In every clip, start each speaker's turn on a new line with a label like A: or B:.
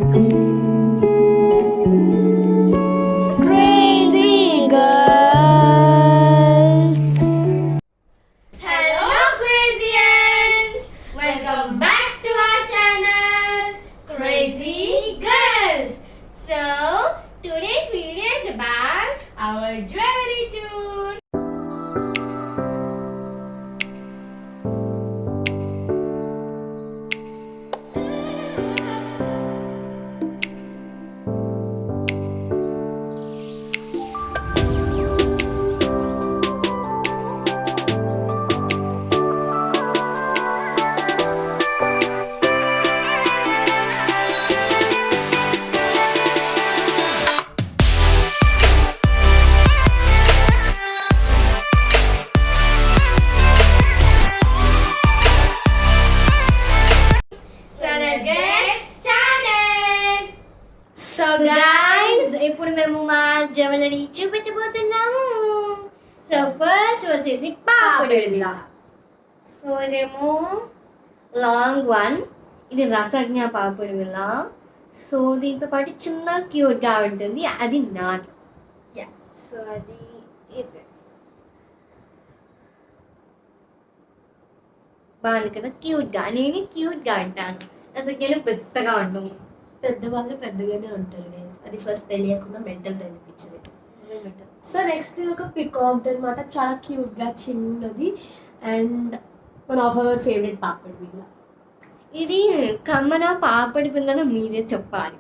A: Crazy girls.
B: Hello Crazians! Welcome back to our channel Crazy Girls. So today's video is about our jewelry tour. So let's get started. So guys, ఇప్పుడు మేము మా jewellery చూపెట్టబోతున్నాము. So first వచ్చేసి పాపడి బిళ్ళ. So ఇదేమో long one, ఇది రసజ్ఞ పాపడి బిళ్ళ. So దీంతో పాటు చిన్న క్యూట్గా ఉంటుంది, అది నాట్. సో అది ఇది బాగుంది కదా, క్యూట్గా. నేను క్యూట్గా అంటాను, రసజ్ఞలు పెద్దగా ఉంటుంది.
A: పెద్దవాళ్ళు పెద్దగానే ఉంటారు guys. అది ఫస్ట్ తెలియకుండా మెంటల్ అనిపించింది. సో నెక్స్ట్ ఒక పికాక్ అనమాట, చాలా క్యూట్ గా చిన్నది and one of our favourite papad బిళ్ళ.
B: ఇది కమ్మన పాపడి పిల్లను మీరే చెప్పాలి.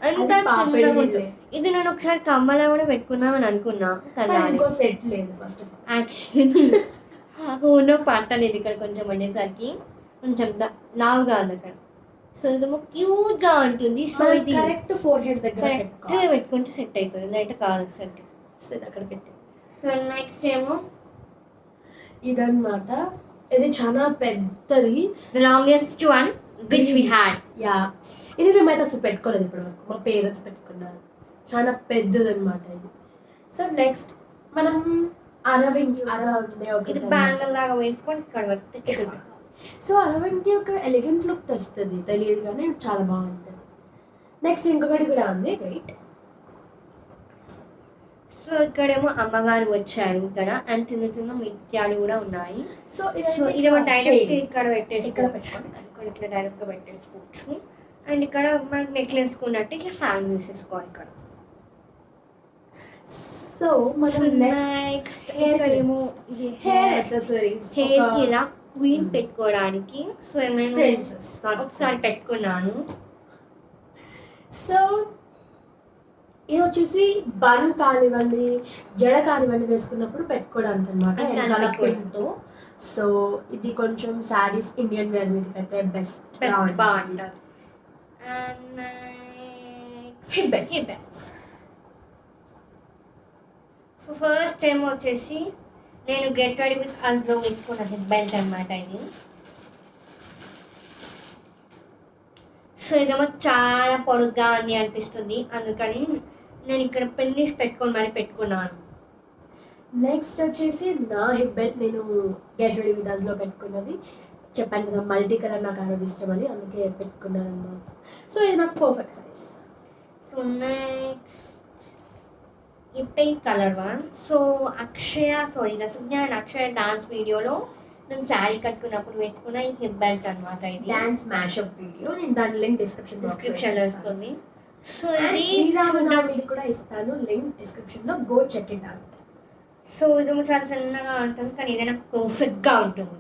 B: అంత
A: పాపడి
B: చిన్నగా
A: బిళ్ళే.
B: ఉంటుంది. ఇది నేను ఒకసారి కమ్మల కూడా పెట్టుకుందామని అనుకున్నా,
A: కానీ ఇంకో సెట్ లేదు ఫస్ట్ ఆఫ్ ఆల్.
B: యాక్చువల్లీ ఊనో పట్టలేదు ఇక్కడ కొంచెం ఉండేసరికి, కొంచెం లావ్ కాదు అక్కడ. సో ఇదేమో క్యూట్ గా ఉంటుంది. సో ఇది
A: కరెక్ట్ ఫోర్ హెడ్ దగ్గర
B: కరెక్ట్
A: పెట్టుకోవాలి.
B: పెట్టుకుంటే సెట్ అవుతుంది, లైట్ కాదు సెట్.
A: సెట్ అక్కడ పెట్టి.
B: సో నెక్స్ట్ ఏమో
A: ఇదన్నమాట, ఇది చాలా పెద్దది.
B: The longest one which we had.
A: Yeah, ఇది మేమైతే అసలు పెట్టుకోలేదు ఇప్పటి వరకు, మా పేరెంట్స్ పెట్టుకున్నారు. చాలా పెద్దది అనమాట ఇది. సో నెక్స్ట్ మనం అరవింద్
B: ఇది బ్యాంగిల్ లాగా వేసుకొని ఇక్కడ పెట్టుకుంటాం.
A: సో అరవింద్కి ఒక ఎలిగెంట్ లుక్ తెస్తుంది, తెలియదు కానీ చాలా బాగుంటుంది. నెక్స్ట్ ఇంకొకటి కూడా ఉంది, వెయిట్.
B: సో ఇక్కడేమో అమ్మగారు వచ్చారు ఇక్కడ, అండ్ చిన్న చిన్న మిత్యాలు కూడా ఉన్నాయి.
A: సో
B: సో ఇదేమో డైరెక్ట్ ఇక్కడ
A: ఇక్కడ
B: పెట్టేసుకోవచ్చు, ఇక్కడ ఇట్లా డైరెక్ట్ గా పెట్టేసుకోవచ్చు. అండ్ ఇక్కడ మనకి నెక్లెస్ కున్నట్టు ఇట్లా హ్యాంగ్ చేసేసుకోవాలి ఇక్కడ.
A: సో మనం నెక్స్ట్
B: ఇక్కడేమో ఇది
A: హెయిర్ యాక్సెసరీస్,
B: హెయిర్ కి ఇలా క్వీన్ పెట్టుకోవడానికి. సో నేను
A: ప్రిన్సెస్
B: ఒకసారి పెట్టుకున్నాను.
A: సో ఇది వచ్చేసి బన్ కానివ్వండి, జడ కానివ్వండి వేసుకున్నప్పుడు పెట్టుకోవడానికి అనమాట, వెనకాల పిన్తో. సో ఇది కొంచెం శారీస్ ఇండియన్ వేర్ మీదకి అయితే బెస్ట్
B: బాగుంటుంది. అండ్ సో ఫస్ట్ టైం వచ్చేసి నేను గెట్ రెడీ విత్ అస్లో వేసుకున్న హెడ్ బెల్ట్ అనమాట ఇది. సో ఇదేమో చాలా పొడుగ్గా అని అనిపిస్తుంది, అందుకని నేను ఇక్కడ పెన్నిస్ పెట్టుకొని మరి పెట్టుకున్నాను.
A: నెక్స్ట్ వచ్చేసి నా హిప్ బెల్ట్, నేను గెట్ రెడీ విత్ అస్లో పెట్టుకున్నది. చెప్పాను కదా మల్టీ కలర్ నాకు ఆ రోజు ఇష్టమని, అందుకే పెట్టుకున్నాను అనమాట. సో ఇది నాకు పర్ఫెక్ట్ సైజ్.
B: సో నెక్స్ట్ ఈ pink colour one. So Rasagna and Akshaya dance వీడియోలో నేను శారీ కట్టుకున్నప్పుడు వేసుకున్న ఈ హిప్ బెల్ట్ అనమాట. ఇది
A: డాన్స్ మ్యాషప్ వీడియో, నేను దాని లింక్ డిస్క్రిప్షన్
B: డిస్క్రిప్షన్లో వస్తుంది. సో ఇది
A: శ్రీరామనవమిది కూడా ఇస్తాను లింక్ డిస్క్రిప్షన్లో, go check it out.
B: So ఇదేమో చాలా చిన్నగా ఉంటుంది, కానీ ఏదైనా పర్ఫెక్ట్గా ఉంటుంది.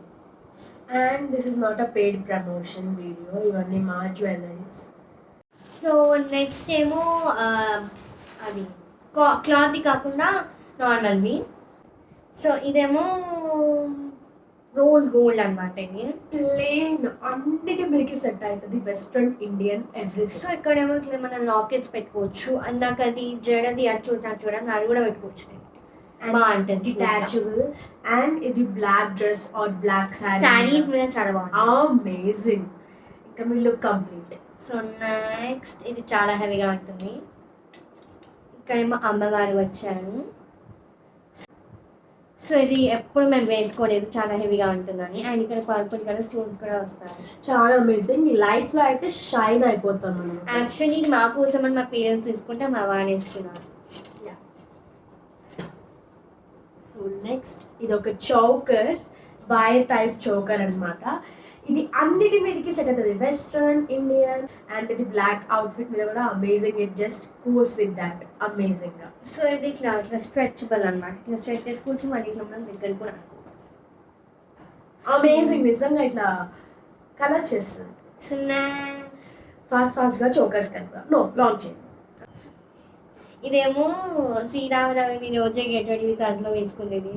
A: And this is not a paid promotion video, ఇవన్నీ మా జ్యువెలరీస్.
B: సో నెక్స్ట్ ఏమో అది క్లాత్ది కాకుండా నార్మల్ది. సో ఇదేమో రోజ్ గోల్డ్ అనమాట. ఇది
A: ప్లేన్ అన్నిటి మీదకి సెట్ అవుతుంది, వెస్ట్రన్ ఇండియన్ ఎవ్రీథింగ్.
B: సో ఇక్కడేమో ఇట్లా మనం లాకెట్స్ పెట్టుకోవచ్చు, అండ్ నాకు అది జడది అది చూడండి అది కూడా పెట్టుకోవచ్చు. బాగుంటుంది,
A: డిటాచబుల్. అండ్ ఇది black dress or black
B: sarees మీద చాలా బాగుంటుంది,
A: అమేజింగ్. ఇంకా మీ లుక్ కంప్లీట్.
B: సో నెక్స్ట్ ఇది చాలా హెవీగా ఉంటుంది. ఇక్కడేమో అమ్మగారు వచ్చారు. సో ఇది ఎప్పుడు మేము వేసుకోలేదు, చాలా హెవీగా ఉంటుందని. అండ్ ఇక్కడ పర్పుల్ కలర్ స్టోన్స్ కూడా వస్తాయి.
A: చాలా అమేజింగ్. లైట్స్ లో అయితే షైన్ అయిపోతాం మనం.
B: యాక్చువల్లీ ఇది మా కోసం అని మా పేరెంట్స్ తీసుకుంటే మా వాడు వేసుకున్నారు.
A: సో నెక్స్ట్ ఇది ఒక చౌకర్, వైర్ టైప్ చౌకర్ అన్నమాట. ఇది అన్నిటి మీదకి సెట్ అవుతుంది, వెస్ట్రన్, ఇండియన్. అండ్ ఇది బ్లాక్ అవుట్ఫిట్ మీద కూడా amazing. It just goes with that amazing గా.
B: సో ఇది ఇట్లా స్ట్రెచబుల్ అనమాట. ఇట్లా స్ట్రెచ్ చేసుకోవచ్చు, మళ్ళీ ఇట్లా మనం దగ్గర కూడా
A: అమేజింగ్. నిజంగా ఇట్లా కలర్ చేస్తుంది.
B: సో
A: ఫాస్ట్ గా చోకర్స్ కలుపుదాం. నో లాంచ్ చేయండి.
B: ఇదేమో శ్రీరామనవమి రోజే గెటడివి కథలో వేసుకునేది.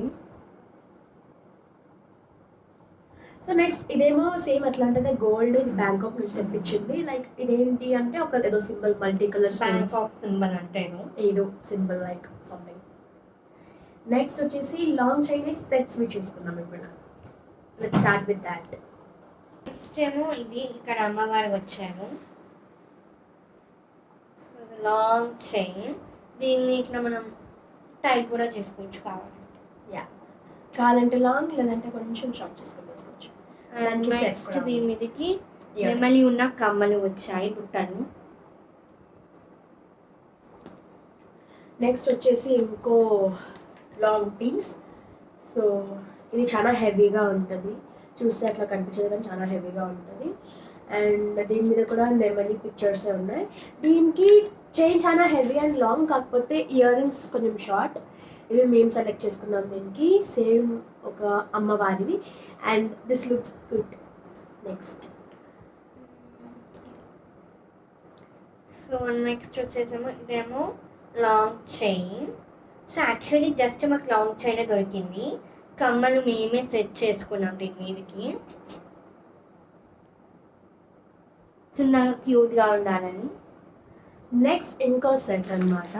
A: సో నెక్స్ట్ ఇదేమో సేమ్ అట్లాంటిదే, గోల్డ్. ఇది బ్యాంకాక్ నుంచి తెప్పించింది. లైక్ ఇదేంటి అంటే ఒక ఏదో symbol, multi colour
B: Bangkok symbol అంటే
A: ఏదో సింబల్ లైక్ సంథింగ్. నెక్స్ట్ వచ్చేసి లాంగ్ చైనీస్ సెట్స్ వి చూసుకున్నాం ఇప్పుడు. Let's start with that.
B: Next ఏమో ఇది ఇక్కడ అమ్మవారు వచ్చారు. సో లాంగ్ చైన్, దీన్ని ఇట్లా మనం టైట్ కూడా చేసుకోవచ్చు
A: కావాలంటే లాంగ్, లేదంటే కొంచెం షార్ట్ చేసుకొని వేసుకోవచ్చు.
B: నెక్స్ట్ దీని మీదకి నెమలి ఉన్న కమ్మలు వచ్చాయి, బుట్టలు.
A: నెక్స్ట్ వచ్చేసి ఇంకో లాంగ్ పీస్. సో ఇది చాలా హెవీగా ఉంటుంది, చూస్తే అట్లా కనిపించదు కానీ చాలా హెవీగా ఉంటుంది. అండ్ దీని మీద కూడా నెమలి పిక్చర్సే ఉన్నాయి. దీనికి చైన్ చాలా హెవీ అండ్ లాంగ్, కాకపోతే ఇయర్ రింగ్స్ కొంచెం షార్ట్. ఇవి మేము సెలెక్ట్ చేసుకున్నాం. దీనికి సేమ్ ఒక అమ్మవారివి. And this looks good. Next
B: so next వచ్చేసేమో ఇదేమో long chain. So actually just మాకు లాంగ్ చైన్ దొరికింది, కమ్మలు మేమే సెట్ చేసుకున్నాం దీని మీదకి చిన్నగా క్యూట్గా ఉండాలని.
A: నెక్స్ట్ ఇంకో సెట్ అన్నమాట.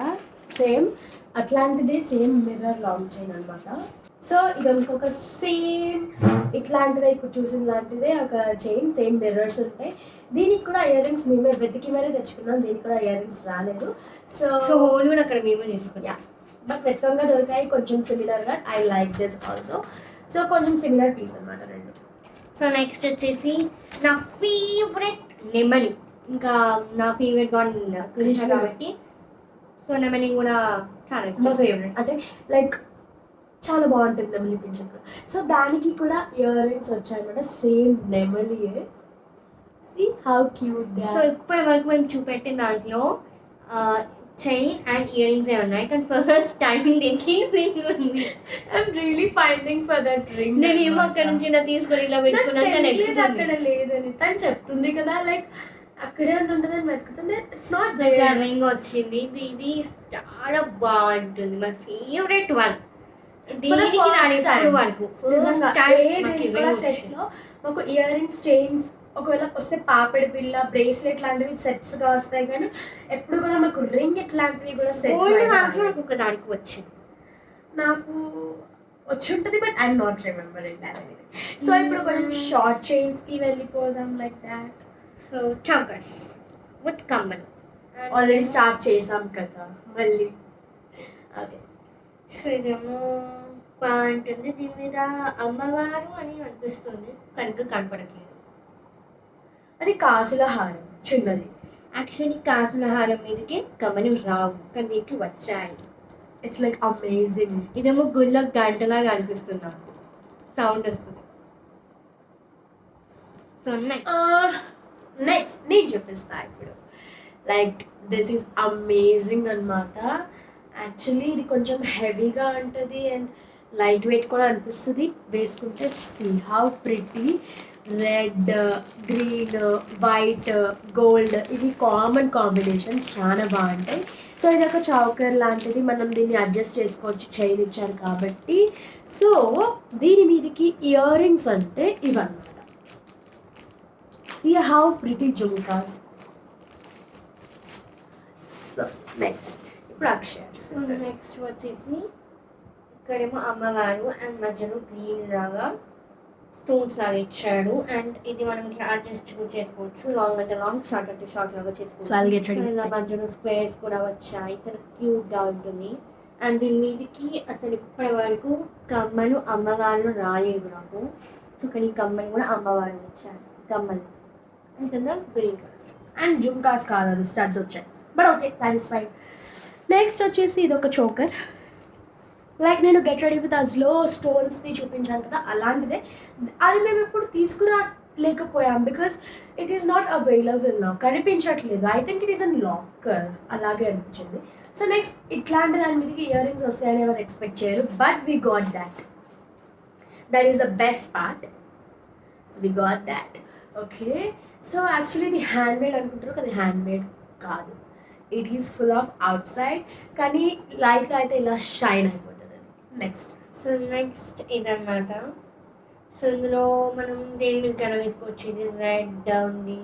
A: సేమ్ అట్లాంటిదే, సేమ్ మిర్రర్ లాంగ్ చైన్ అనమాట. సో ఇది ఇంకొక సేమ్ ఇట్లాంటిదే, ఇప్పుడు చూసిన లాంటిదే ఒక చైన్, సేమ్ మిర్రర్స్ ఉంటాయి. దీనికి కూడా ఇయర్ రింగ్స్ మేమే వెతికి మరీ తెచ్చుకున్నాం. దీనికి కూడా ఇయర్ రింగ్స్ రాలేదు.
B: సో హోల్ కూడా అక్కడ మేమే తీసుకున్నాం.
A: బట్ వెతకంగా దొరికాయి కొంచెం సిమిలర్గా. I like this also. So కొంచెం సిమిలర్ పీస్ అనమాట రెండు.
B: సో నెక్స్ట్ వచ్చేసి నా ఫేవరెట్ నెమలి. ఇంకా నా ఫేవరెట్ కృష్ణ కాబట్టి సో నెమలి కూడా చాలా
A: మా
B: ఇష్టం.
A: ఫేవరెట్ అంటే లైక్ చాలా బాగుంటుంది నెమలి పింఛన్ కూడా. సో దానికి కూడా ఇయర్ రింగ్స్ వచ్చాయన్నమాట, సేమ్ నెమలియే. See how cute they
B: so
A: are.
B: ఇప్పటి వరకు మేము చూపెట్టిన దాంట్లో చైన్ అండ్ ఇయర్ రింగ్స్ ఉన్నాయి, కానీ ఫస్ట్ టైం దీనికి రింగ్ ఉంది.
A: I'm really finding for that ring.
B: నేను ఏమో అక్కడ నుంచి ఇలా తీసుకొని ఇలా పెట్టుకున్నాను.
A: అక్కడ లేదని తను చెప్తుంది కదా, లైక్ అక్కడే ఉంటుందని వెతుకుతుంటే ఇట్స్ నాట్
B: రింగ్ వచ్చింది. ఇది చాలా బాగుంటుంది, మై ఫేవరెట్ వన్. దీనికి రాని ఇప్పుడు వరకు ఫస్ట్ టైం
A: సెట్స్ లో మాకు ఇయర్ రింగ్స్, చైన్స్ ఒకవేళ వస్తే పాపిడి బిళ్ళ, బ్రేస్లెట్ లాంటివి సెట్స్ గా వస్తాయి, కానీ ఎప్పుడు కూడా మాకు రింగ్ ఇట్లాంటివి కూడా సెట్స్
B: ఒక దానికి వచ్చింది.
A: నాకు వచ్చి ఉంటుంది, but I'm not remembering that అనేది. సో ఇప్పుడు కొంచెం షార్ట్ చైన్స్ కి వెళ్ళిపోదాం like that.
B: So chokers with కమ్మలు
A: ఆల్రెడీ స్టార్ట్ చేసాం కదా మళ్ళీ. ఓకే.
B: సో ఇదేమో బాగుంటుంది. దీని మీద అమ్మవారు అని అనిపిస్తుంది, కనుక కనపడట్లేదు.
A: అది కాసుల హారం చిన్నది.
B: యాక్చువల్లీ కాసుల హారం మీదకి కమ్మలు రావు, కానీ దీనికి వచ్చాయి.
A: It's like amazing.
B: ఇదేమో గుడిలో గంటలాగా అనిపిస్తుంది, నాకు సౌండ్ వస్తుంది. సో
A: నెక్స్ట్ నేను చూపిస్తా ఇప్పుడు. లైక్ దిస్ ఈజ్ అమేజింగ్ అనమాట. యాక్చువల్లీ ఇది కొంచెం హెవీగా ఉంటుంది అండ్ లైట్ వెయిట్ కూడా అనిపిస్తుంది వేసుకుంటే. See how pretty. Red, green, white, gold ఇవి కామన్ కాంబినేషన్స్, చాలా బాగుంటాయి. సో ఇది ఒక చౌకర్ లాంటిది, మనం దీన్ని అడ్జస్ట్ చేసుకోవచ్చు, చైన్ ఇచ్చారు కాబట్టి. సో దీని మీదకి ఇయర్ రింగ్స్ అంటే ఇవన్నమాట. See how pretty jhumkas. So next ఇప్పుడు అక్షయ.
B: నెక్స్ట్ వచ్చేసి ఇక్కడేమో అమ్మవారు అండ్ మధ్యలో గ్రీన్ లాగా స్టోన్స్ లాగా ఇచ్చాడు. అండ్ ఇది మనం ఇట్లా అడ్జస్ట్ చేసుకోవచ్చు, లాంగ్ అంటే లాంగ్, షార్ట్ అంటే షార్ట్ లాగా చేసుకోవచ్చు. ఇలా మధ్యలో స్క్వేర్స్ కూడా వచ్చాయి, ఇక్కడ క్యూట్ గా ఉంటుంది. అండ్ దీని మీదకి అసలు ఇప్పటి వరకు కమ్మలు అమ్మవారు రాలేదు నాకు. సో కానీ కమ్మలు కూడా అమ్మవారు వచ్చారు, కమ్మలు ఉంటుందా గ్రీన్ కలర్.
A: అండ్ జుమ్కాస్ కాదు, అవి స్టడ్స్ వచ్చాయి. But okay, satisfied. నెక్స్ట్ వచ్చేసి ఇది ఒక చోకర్. లైక్ నేను గెట్ రెడీ విత్ అస్లో స్టోన్స్ది చూపించాను కదా, అలాంటిదే. అది మేము ఇప్పుడు తీసుకురాలేకపోయాం because it is not available నా, కనిపించట్లేదు. I think it is an locker, అలాగే అనిపించింది. సో నెక్స్ట్ ఇట్లాంటి దాని మీదకి ఇయర్ రింగ్స్ వస్తాయని ఎవరు ఎక్స్పెక్ట్ చేయరు, but we got that. That is the best part. So we got that. Okay, so actually ఇది హ్యాండ్మేడ్ అనుకుంటారు కదా, హ్యాండ్మేడ్ కాదు. It is full of out side, కానీ లైట్లో అయితే ఇలా షైన్ అయిపోతుంది అది. నెక్స్ట్
B: సో నెక్స్ట్ ఇదన్నమాట. సో ఇందులో మనం దేని మీద కన వేసుకోవచ్చు. ఇది రెడ్ ఉంది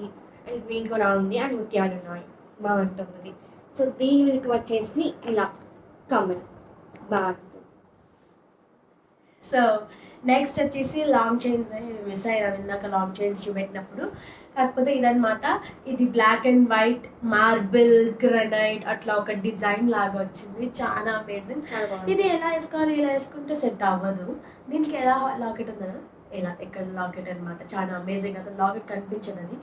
B: అండ్ గ్రీన్ కూడా ఉంది అండ్ ముత్యాలు ఉన్నాయి, బాగుంటుంది. సో దీని మీదకి వచ్చేసి ఇలా కమ్మలు బాగుంటుంది.
A: సో నెక్స్ట్ వచ్చేసి లాంగ్ చైన్స్. మిస్ అయ్యాను ఇందాక లాంగ్ చైన్స్ చూపెట్టినప్పుడు. కాకపోతే ఇదనమాట, ఇది black and white marble granite అట్లా ఒక డిజైన్ లాగా వచ్చింది, చాలా అమేజింగ్.
B: చాలా బాగుంది.
A: ఇది ఎలా వేసుకోవాలి, ఇలా వేసుకుంటే సెట్ అవ్వదు. దీనికి ఎలా లాకెట్ ఉందా, ఇలా ఇక్కడ లాకెట్ అనమాట, చాలా అమేజింగ్. అసలు లాకెట్ కనిపించదు, అది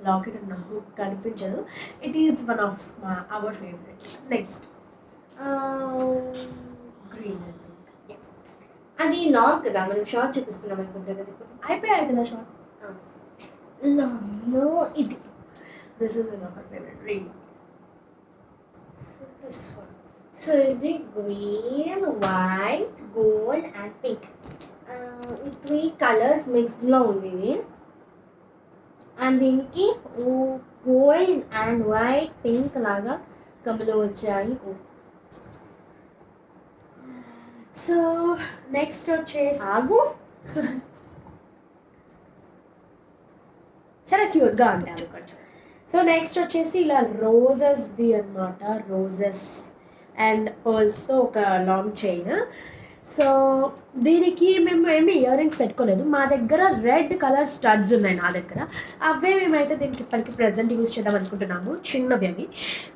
A: లాకెట్ ఉన్న హుక్ కనిపించదు. It is one of our favourite. Next green.
B: అది లాంగ్ కదా, మనం షార్ట్ చూపిస్తున్నాం అనుకుంటా కదా ఇప్పుడు.
A: అయిపోయారు కదా షార్ట్.
B: లాంగ్లో ఇది.
A: This is one of our favourite green.
B: So ఇది green, white, gold and pink, ఈ 3 కలర్స్ మిక్స్డ్లో ఉంది ఇది. అండ్ దీనికి గోల్డ్ అండ్ వైట్ పింక్ లాగా కమ్మలు వచ్చాయి.
A: సో నెక్స్ట్ వచ్చేసి
B: ఆగు.
A: చాలా క్యూట్గా ఉంటాయి అది కొంచెం. సో నెక్స్ట్ వచ్చేసి ఇలా రోజెస్ది అనమాట, రోజెస్ అండ్ పర్ల్స్తో ఒక లాంగ్ చైన్. సో దీనికి మేము ఏమి ఇయర్ రింగ్స్ పెట్టుకోలేదు, మా దగ్గర రెడ్ కలర్ స్టడ్స్ ఉన్నాయి నా దగ్గర. అవే మేమైతే దీనికి ఇప్పటికి ప్రజెంట్ యూజ్ చేద్దాం అనుకుంటున్నాము, చిన్నవి అవి.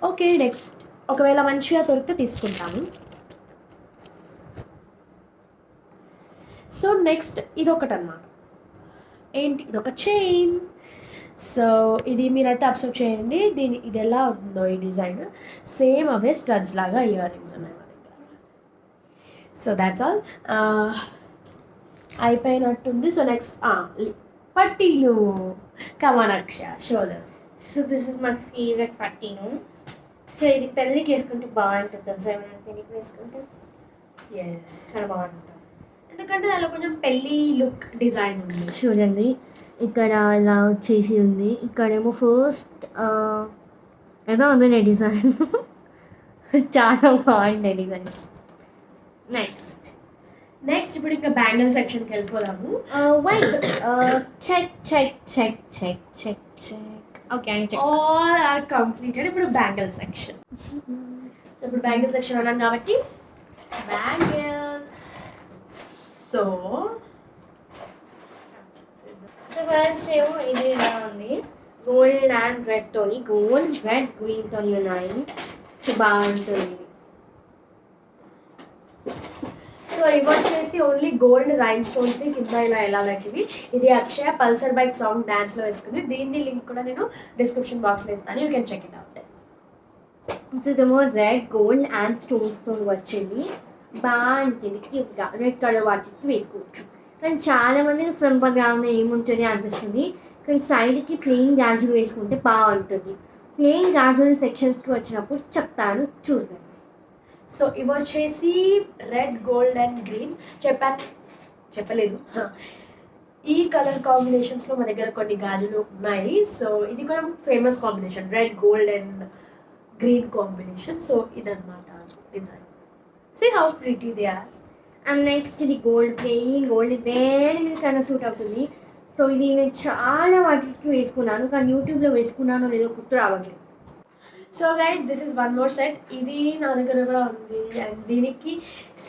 A: ఓకే, నెక్స్ట్ ఒకవేళ మంచిగా దొరికితే తీసుకుంటాము. సో నెక్స్ట్ ఇది ఒకటి అన్నమాట. ఏంటి, ఇది ఒక చైన్. సో ఇది మీరైతే అబ్జర్వ్ చేయండి, ఇది ఎలా ఉందో ఈ డిజైన్, సేమ్ అవే స్టడ్స్ లాగా ఇయర్ రింగ్స్ ఉన్నాయి మా దగ్గర. సో దాట్స్ ఆల్, అయిపోయినట్టుంది. సో నెక్స్ట్ పట్టీలు. కమానక్ష shoulder.
B: So this is my favourite పట్టీను. సో ఇది పెళ్ళికి వేసుకుంటే బాగుంటుంది తెలుసా, ఏమైనా పెళ్ళికి వేసుకుంటే
A: ఎస్,
B: చాలా బాగుంటుంది.
A: ఎందుకంటే దానిలో కొంచెం పెళ్ళి లుక్ డిజైన్ ఉంది.
B: చూడండి ఇక్కడ ఇలా వచ్చేసి ఉంది, ఇక్కడేమో ఫస్ట్ ఏదో ఉంది నా డిజైన్. చాలా బాగుంటాయి డిజైన్స్.
A: నెక్స్ట్ ఇప్పుడు ఇంకా బ్యాంగిల్ సెక్షన్కి వెళ్ళిపోదాము.
B: White check check check check check check. Okay అని చెక్.
A: All are completed. ఇప్పుడు బ్యాంగిల్ సెక్షన్. సో ఇప్పుడు బ్యాంగిల్ సెక్షన్ అన్నాం కాబట్టి బ్యాంగిల్స్. సో
B: ఫస్ట్ ఏమో ఇది ఇలా ఉంది, గోల్డ్ అండ్ రెడ్ తోని, గోల్డ్ రెడ్ గ్రీన్ తోని ఉన్నాయి. సో బాగుంటుంది.
A: సో ఇవి వచ్చేసి ఓన్లీ గోల్డ్ రైన్ స్టోన్స్ కింద ఇలా ఎలాంటివి. ఇది అక్షయ పల్సర్ బైక్ సాంగ్ డాన్స్లో వేసుకుంది. దీన్ని లింక్ కూడా నేను డిస్క్రిప్షన్ బాక్స్లో ఇస్తాను, you can check it out.
B: So ఇదేమో రెడ్ గోల్డ్ అండ్ స్టోన్స్తో వచ్చింది, బాగుంటుంది. క్యూట్గా రెడ్ కలర్ వాటికి వేసుకోవచ్చు. కానీ చాలా మందికి సంప్రదాయం ఏముంటుంది అనిపిస్తుంది, కానీ సైడ్కి ప్లెయిన్ గాజులు వేసుకుంటే బాగుంటుంది. ప్లెయిన్ గాజుల సెక్షన్స్కి వచ్చినప్పుడు చెప్తాను, చూద్దాం.
A: సో ఇవి వచ్చేసి రెడ్ గోల్డ్ అండ్ గ్రీన్ చెప్పలేదు. ఈ కలర్ కాంబినేషన్స్లో మా దగ్గర కొన్ని గాజులు ఉన్నాయి. సో ఇది కూడా famous combination, red gold and green combination. So ఇదన్నమాట design. See how pretty they are.
B: And next ఇది గోల్డ్, ప్లెయిన్ గోల్డ్, వేరే చాలా సూట్ అవుతుంది. సో ఇది నేను చాలా వాటికి వేసుకున్నాను, కానీ యూట్యూబ్లో వేసుకున్నాను లేదో గుర్తు రావట్లేదు.
A: So guys, this is one more set. ఇది నా దగ్గర కూడా ఉంది అండ్ దీనికి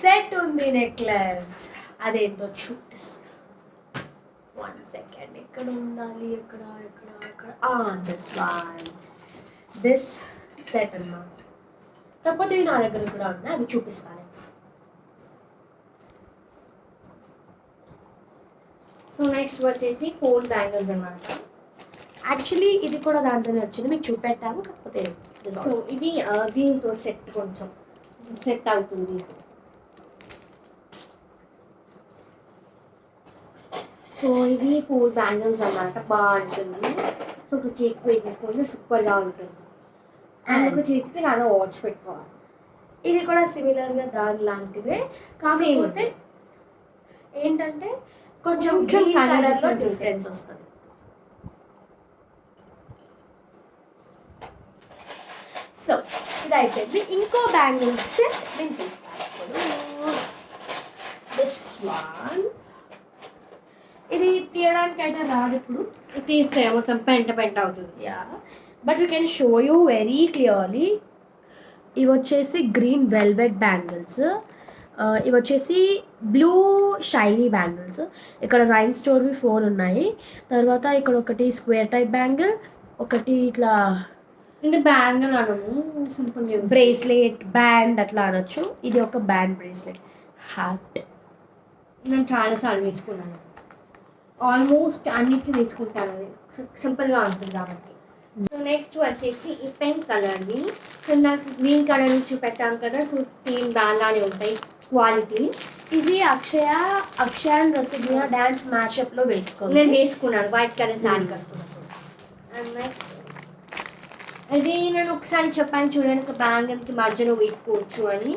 A: సెట్ ఉంది నెక్లెస్. అదేంటో చూపిస్తా, 1 second. ఎక్కడ ఉండాలి, ఎక్కడ దిస్ సెట్ అన్నమాట. కాకపోతే ఇవి నా దగ్గర కూడా ఉన్నాయి, అవి చూపిస్తాను నెక్స్ట్.
B: సో నెక్స్ట్ వచ్చేసి 4 బ్యాంగిల్స్ అన్నమాట.
A: యాక్చువల్లీ ఇది కూడా దాంట్లోనే వచ్చింది, మీకు చూపెట్టాను కాకపోతే
B: సో ఇది దీంతో సెట్ కొంచెం సెట్ అవుతుంది. సో ఇది 4 బ్యాంగిల్స్ అన్నమాట, బాగుంటుంది. సో ఒక చేతికి వేసేసుకుంటే సూపర్గా ఉంటుంది. అండ్ ఒక చేతికి అలా వాచ్ పెట్టుకోవాలి.
A: ఇది కూడా సిమిలర్గా దాని లాంటివే, కాకపోతే ఏంటంటే కొంచెం కలర్లో డిఫరెన్స్ వస్తుంది. సో ఇది అయిపోయింది. ఇంకో బ్యాంగిల్స్ నేను తీస్తాను. దిస్ వన్, ఇది తీయడానికి అయితే రాదు ఇప్పుడు,
B: తీస్తే మొత్తం పెంట అవుతుంది.
A: Yeah, but we can show you very clearly. ఇవి వచ్చేసి గ్రీన్ వెల్వెట్ బ్యాంగిల్స్, ఇవి వచ్చేసి బ్లూ షైనీ బ్యాంగిల్స్. ఇక్కడ రైన్ స్టోర్వి 4 ఉన్నాయి. తర్వాత ఇక్కడ ఒకటి స్క్వేర్ టైప్ బ్యాంగిల్, ఒకటి ఇట్లా
B: అంటే బ్యాంగిల్ అనము, సింపుల్
A: బ్రేస్లెట్ బ్యాండ్ అట్లా అనొచ్చు. ఇది ఒక బ్యాండ్ బ్రేస్లెట్ హార్ట్.
B: నేను చాలాసార్లు వేసుకున్నాను, ఆల్మోస్ట్ అన్నిటికీ వేసుకుంటాను, అది సింపుల్గా ఉంటుంది కాబట్టి. సో నెక్స్ట్ వచ్చేసి ఈ పెయింట్ కలర్ని, సో నాకు గ్రీన్ కలర్ నుంచి పెట్టాను కదా, సో సేమ్ దానిలానే ఉంటాయి క్వాలిటీ.
A: ఇది అక్షయ అండ్ రసజ్ఞ డ్యాన్స్ మ్యాషప్లో వేసుకోండి.
B: నేను వేసుకున్నాను వైట్ కలర్ శారీ కట్టుకున్నప్పుడు. అండ్ నెక్స్ట్ అది నేను ఒకసారి చెప్పాను చూడండి, ఒక బ్యాంగిల్కి మధ్యలో వేసుకోవచ్చు అని.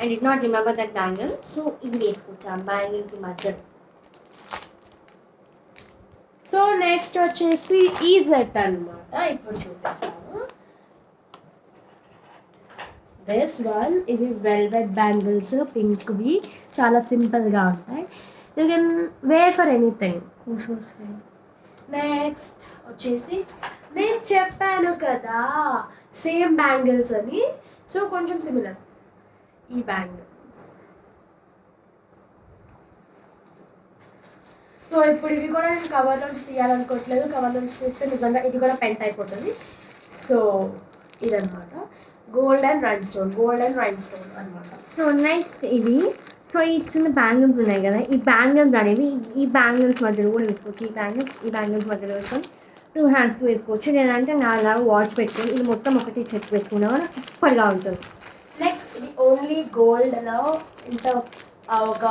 B: I did not remember that bangle. So ఇది వేసుకోవచ్చు ఆ బ్యాంగిల్కి మధ్యలో.
A: సో నెక్స్ట్ వచ్చేసి ఈ సెట్ అన్నమాట, ఇప్పుడు చూపిస్తాను. దిస్ వన్, ఇవి వెల్వెట్ బ్యాంగిల్స్ పింక్వి, చాలా సింపుల్గా ఉంటాయి. You can wear for anything. Next వచ్చేసి నేను చెప్పాను కదా సేమ్ బ్యాంగిల్స్ అని, సో కొంచెం సిమిలర్ ఈ బ్యాంగిల్స్. సో ఇప్పుడు ఇవి కూడా నేను కవర్ నుంచి తీయాలనుకోవట్లేదు, కవర్ నుంచి తీస్తే నిజంగా ఇది కూడా పెంట్ అయిపోతుంది. సో ఇదన్నమాట గోల్డ్ అండ్ రైన్ స్టోన్ అనమాట.
B: సో నెక్స్ట్ ఇవి, సో ఈ చిన్న బ్యాంగిల్స్ ఉన్నాయి కదా, ఈ బ్యాంగిల్స్ అనేవి ఈ బ్యాంగిల్స్ మధ్యలో కూడా వేసుకోవచ్చు. ఈ బ్యాంగిల్స్ మధ్యలో వేసుకొని 2 హ్యాండ్స్కి వేసుకోవచ్చు, లేదంటే నాలాగా వాచ్ పెట్టుకొని ఇది మొత్తం ఒకటి చెక్ వేసుకున్నా కూడా సూపర్గా ఉంటుంది.
A: నెక్స్ట్ ఇది ఓన్లీ గోల్డ్లో ఇంత ఒక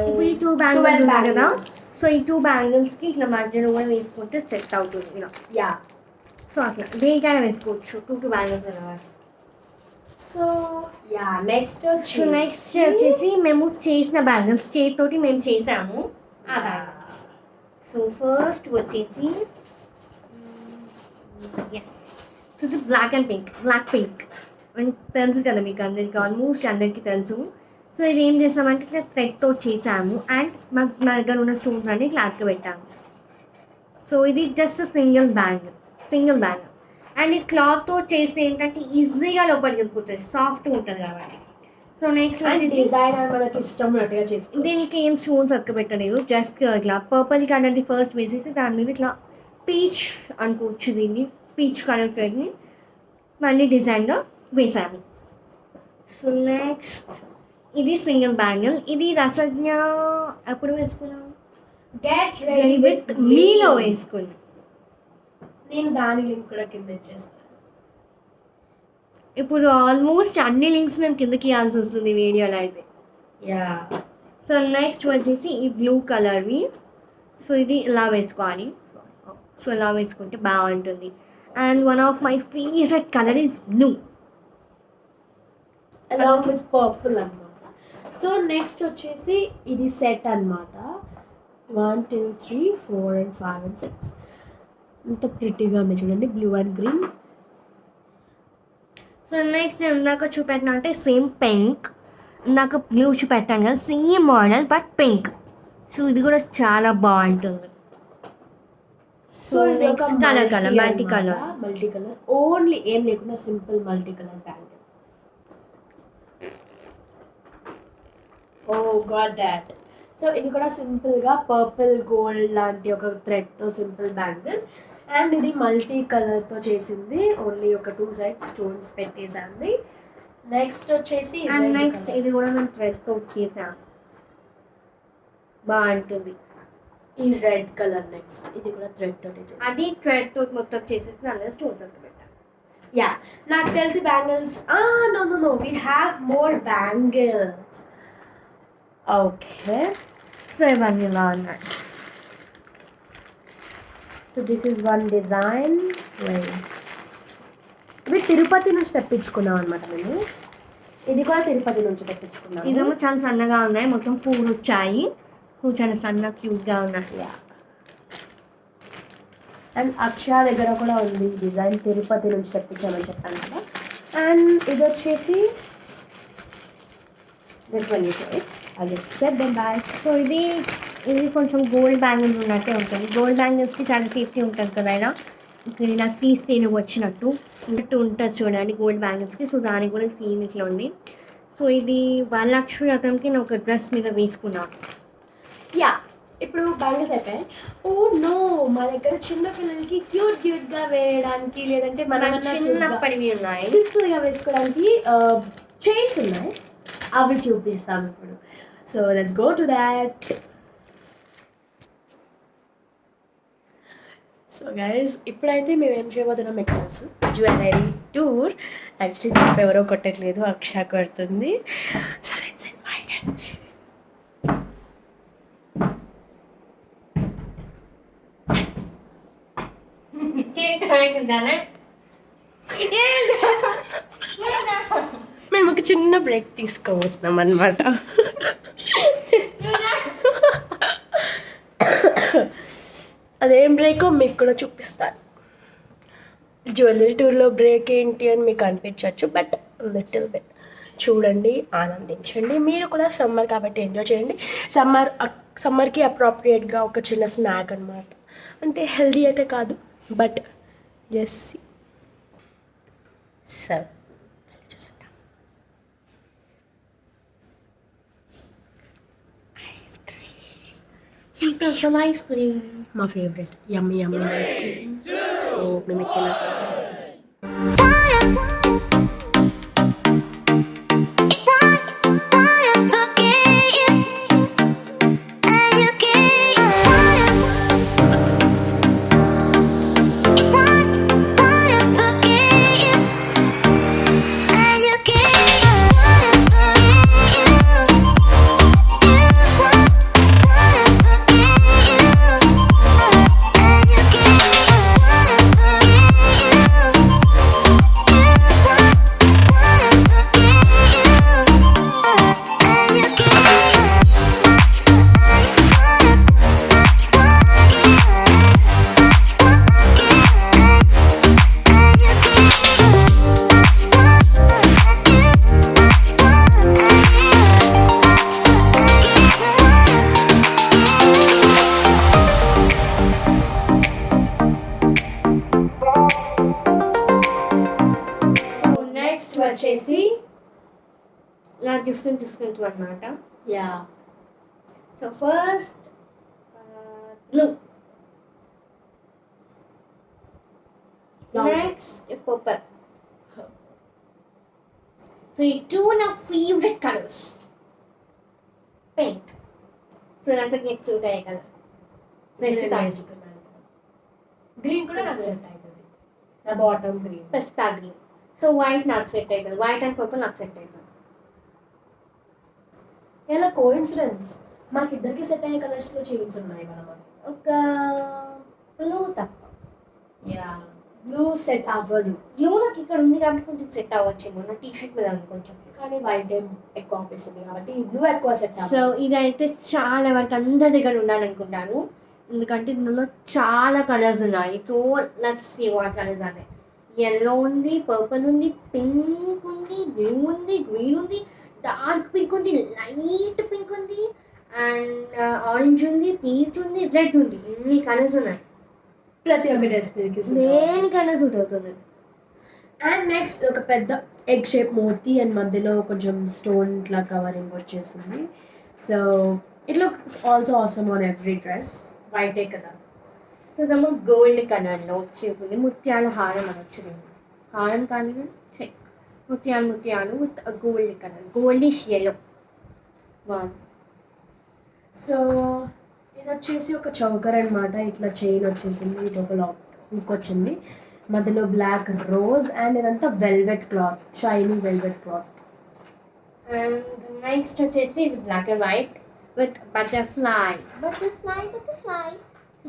B: ఇప్పుడు ఈ 2 బ్యాంగిల్స్ ఉన్నాయి కదా, సో ఈ 2 బ్యాంగిల్స్కి ఇట్లా మధ్యలో కూడా వేసుకుంటే సెట్ అవుతుంది ఇలా.
A: యా,
B: సో అట్లా దేనికైనా వేసుకోవచ్చు 2 బ్యాంగిల్స్ అన్నమాట.
A: సో యా నెక్స్ట్
B: వచ్చేసి మేము చేసిన బ్యాంగిల్స్ చేతితోటి మేము చేసాము ఆ బ్యాంగిల్స్. సో ఫస్ట్ వచ్చేసి ఎస్, సో ఇది బ్లాక్ పింక్ అని తెలుసు కదా మీకు అందరికి, ఆల్మోస్ట్ అందరికీ తెలుసు. సో ఇది ఏం చేసామంటే ఇట్లా థ్రెడ్తో చేసాము అండ్ మా దగ్గర ఉన్న స్టోన్స్ అన్ని క్లాత్కి పెట్టాము. సో ఇది జస్ట్ సింగిల్ బ్యాంగిల్ అండ్ ఈ క్లాత్తో చేస్తే ఏంటంటే ఈజీగా లోపలికి వెళ్ళిపోతుంది, సాఫ్ట్గా ఉంటుంది కాబట్టి. సో నెక్స్ట్
A: డిజైనర్ మనకి ఇష్టం ఉన్నట్టుగా చేసి
B: దీనికి ఏం స్టోన్స్ అక్కబెట్టలేదు, జస్ట్ ఇట్లా పర్పుల్ కలర్ది ఫస్ట్ వేసేసి దాని మీద ఇట్లా పీచ్ అనుకోవచ్చు, దీన్ని పీచ్ కలర్ థ్రెడ్ని మళ్ళీ డిజైన్గా వేసాము. సో నెక్స్ట్ ఇది సింగిల్ బ్యాంగిల్, ఇది రసజ్ఞ ఎప్పుడు వేసుకున్నాం,
A: గెట్ రెడీ విత్
B: మీలో వేసుకుంది.
A: నేను దాని లింక్ కూడా కింద ఇచ్చేస్తాను.
B: ఇప్పుడు ఆల్మోస్ట్ అన్ని లింక్స్ మేము కిందకి ఇవ్వాల్సి వస్తుంది వీడియోలో అయితే.
A: యా,
B: సో నెక్స్ట్ వచ్చేసి ఈ బ్లూ కలర్వి, సో ఇది ఇలా వేసుకోవాలి. సో ఇలా వేసుకుంటే బాగుంటుంది. And one of my favourite colour is blue
A: along with purple అన్నమాట. సో నెక్స్ట్ వచ్చేసి ఇది సెట్ అన్నమాట, 1 2 3 4 and 5 and 6. ఇంత ప్రిటీగా ఉంది చూడండి, blue and green.
B: So next నేను ఇందాక చూపెట్టిన అంటే సేమ్ పింక్, ఇందాక బ్లూ చూపెట్టాను కదా, same model but pink. So ఇది కూడా చాలా బాగుంటుంది.
A: సో ఇది ఒక
B: మల్టీ కలర్
A: ఓన్లీ ఏం లేకుండా simple multi colour bangle. Oh got that. So ఇది కూడా సింపుల్గా పర్పుల్ గోల్డ్ లాంటి ఒక థ్రెడ్తో సింపుల్ బ్యాంగిల్, అండ్ ఇది మల్టీ కలర్తో చేసింది, ఓన్లీ ఒక 2 sides స్టోన్స్ పెట్టేసింది. నెక్స్ట్ వచ్చేసి
B: అండ్ నెక్స్ట్ ఇది కూడా మేము థ్రెడ్తో చేసాము, బాగుంటుంది.
A: ఈ రెడ్ కలర్ నెక్స్ట్, ఇది కూడా థ్రెడ్ తోటి చేసి.
B: అది థ్రెడ్ తోటి మొత్తం చేసేసి దాని స్టోన్ తోటి పెట్టాలి.
A: యా, నాకు తెలిసి bangles. No we have more bangles. Okay,
B: so ఇవన్నీ ఇలా ఉన్నాయి.
A: So this is one design. ఇవి తిరుపతి నుంచి తెప్పించుకున్నాం అనమాట మేము. ఇది కూడా తిరుపతి నుంచి తెప్పించుకున్నాం.
B: ఇదేమో చాలా సన్నగా ఉన్నాయి, మొత్తం 4 వచ్చాయి. చాలా సన్న క్యూట్గా ఉన్నాయి.
A: అండ్ అక్షయ దగ్గర కూడా ఉంది ఈ డిజైన్, తిరుపతి నుంచి తెప్పించామని చెప్పాను కదా. అండ్ ఇది వచ్చేసి this one is it. I just set them back.
B: So ఇది కొంచెం గోల్డ్ బ్యాంగిల్స్ ఉన్నట్టే ఉంటుంది. గోల్డ్ బ్యాంగిల్స్కి చాలా సేఫ్టీ ఉంటుంది కదా, ఇలా ఇక్కడ ఇలా తీస్తే వచ్చినట్టు ఉంటుంది చూడండి గోల్డ్ బ్యాంగిల్స్కి. సో దానికి కూడా సేమ్ ఇట్లా ఉంది. సో ఇది వరలక్ష్మి వ్రతంకి నేను ఒక డ్రెస్ మీద వేసుకున్నాను.
A: యా, ఇప్పుడు బ్యాంగిల్స్ అయిపోయాయి. ఓ నో, మా దగ్గర చిన్న పిల్లలకి క్యూట్గా వేయడానికి, లేదంటే మన
B: చిన్నప్పటివి ఉన్నాయి,
A: సింపుల్గా వేసుకోవడానికి చైన్స్ ఉన్నాయి. అవి చూపిస్తాం ఇప్పుడు. So let's go to that. So guys, ఇప్పుడైతే మేము ఏం చేయబోతున్నాం మీకు తెలుసు, జ్యువెలరీ టూర్. యాక్చువల్లీ తప్ప ఎవరో కొట్టట్లేదు, అక్షయ కొడుతుంది. So let's invite him. మేము ఒక చిన్న బ్రేక్ తీసుకోవచ్చున్నాం అనమాట. అదేం బ్రేకో మీకు కూడా చూపిస్తాను. జ్యువెలరీ టూర్లో బ్రేక్ ఏంటి అని మీకు అనిపించవచ్చు, బట్ లిటిల్ బిట్ చూడండి, ఆనందించండి. మీరు కూడా సమ్మర్ కాబట్టి ఎంజాయ్ చేయండి. సమ్మర్కి అప్రోప్రియేట్గా ఒక చిన్న స్నాక్ అనమాట. అంటే హెల్దీ అయితే కాదు, బట్ జస్ట్ సో చూసేద్దాం.
B: ఐస్ క్రీమ్
A: మా ఫేవరెట్ యమ్మీ ఐస్ క్రీమ్. సో మేము ఇక్కడ వచ్చేసి
B: ఇలా డిఫరెంట్ అనమాట.
A: Yeah,
B: so first blue, next purple. So ఈ 2 నా ఫేవరెట్ కలర్స్. పింక్, సో నాకు నెక్స్ట్ సూట్ అయ్యే కలర్. నెక్స్ట్
A: గ్రీన్ కూడా నాకు సెట్ అవుతుంది. నా బాటమ్ గ్రీన్,
B: పిస్తా గ్రీన్. సో వైట్ నాకు సెట్ అవుతుంది, వైట్ అండ్ పర్పుల్ నాకు సెట్ అవుతుంది.
A: ఎలా కోఇన్సిడెన్స్, మాకు ఇద్దరికి సెట్ అయ్యే కలర్స్లో చైన్స్ ఉన్నాయి మనం.
B: ఒక బ్లూ తప్ప.
A: యా, బ్లూ సెట్ అవ్వదు.
B: బ్లూ నాకు ఇక్కడ ఉంది కాబట్టి కొంచెం సెట్ అవ్వచ్చేమో, నా టీషర్ట్ మీద ఉంది కొంచెం,
A: కానీ వైట్ ఏం ఎక్కువ అనిపిస్తుంది కాబట్టి బ్లూ ఎక్కువ సెట్ అవ్వదు.
B: సో ఇదైతే చాలా వరకు అందరి దగ్గర ఉండాలనుకుంటాను, ఎందుకంటే ఇందులో చాలా కలర్స్ ఉన్నాయి. So let's see what colours ఉన్నాయి. ఎల్లో ఉంది, పర్పుల్ ఉంది, పింక్ ఉంది, బ్లూ ఉంది, గ్రీన్ ఉంది, డార్క్ పింక్ ఉంది, లైట్ పింక్ ఉంది, అండ్ ఆరెంజ్ ఉంది, పీచ్ ఉంది, రెడ్ ఉంది. ఇన్ని కలర్స్ ఉన్నాయి.
A: ప్రతి ఒక్క డ్రెస్ మీదకి
B: దేనికైనా సూట్ అవుతుంది.
A: అండ్ నెక్స్ట్ ఒక పెద్ద ఎగ్ షేప్ మూర్తి అండ్ మధ్యలో కొంచెం స్టోన్ ఇట్లా కవరింగ్ వచ్చేసింది. So it looks also awesome on every dress. వైటే కదా.
B: సో ఇదేమో గోల్డ్ కలర్లో వచ్చేసింది, ముత్యాల హారం అని వచ్చింది. హారం కానీ ముత్యాలు with gold colour, goldish yellow.
A: So ఇది వచ్చేసి ఒక చౌకర్ అనమాట. ఇట్లా చైన్ వచ్చేసింది, ఇది ఒక లాక్ హుక్ వచ్చింది, మధ్యలో బ్లాక్ రోజ్ అండ్ ఇదంతా velvet cloth, shiny velvet cloth.
B: And next వచ్చేసి ఇది black and white with butterfly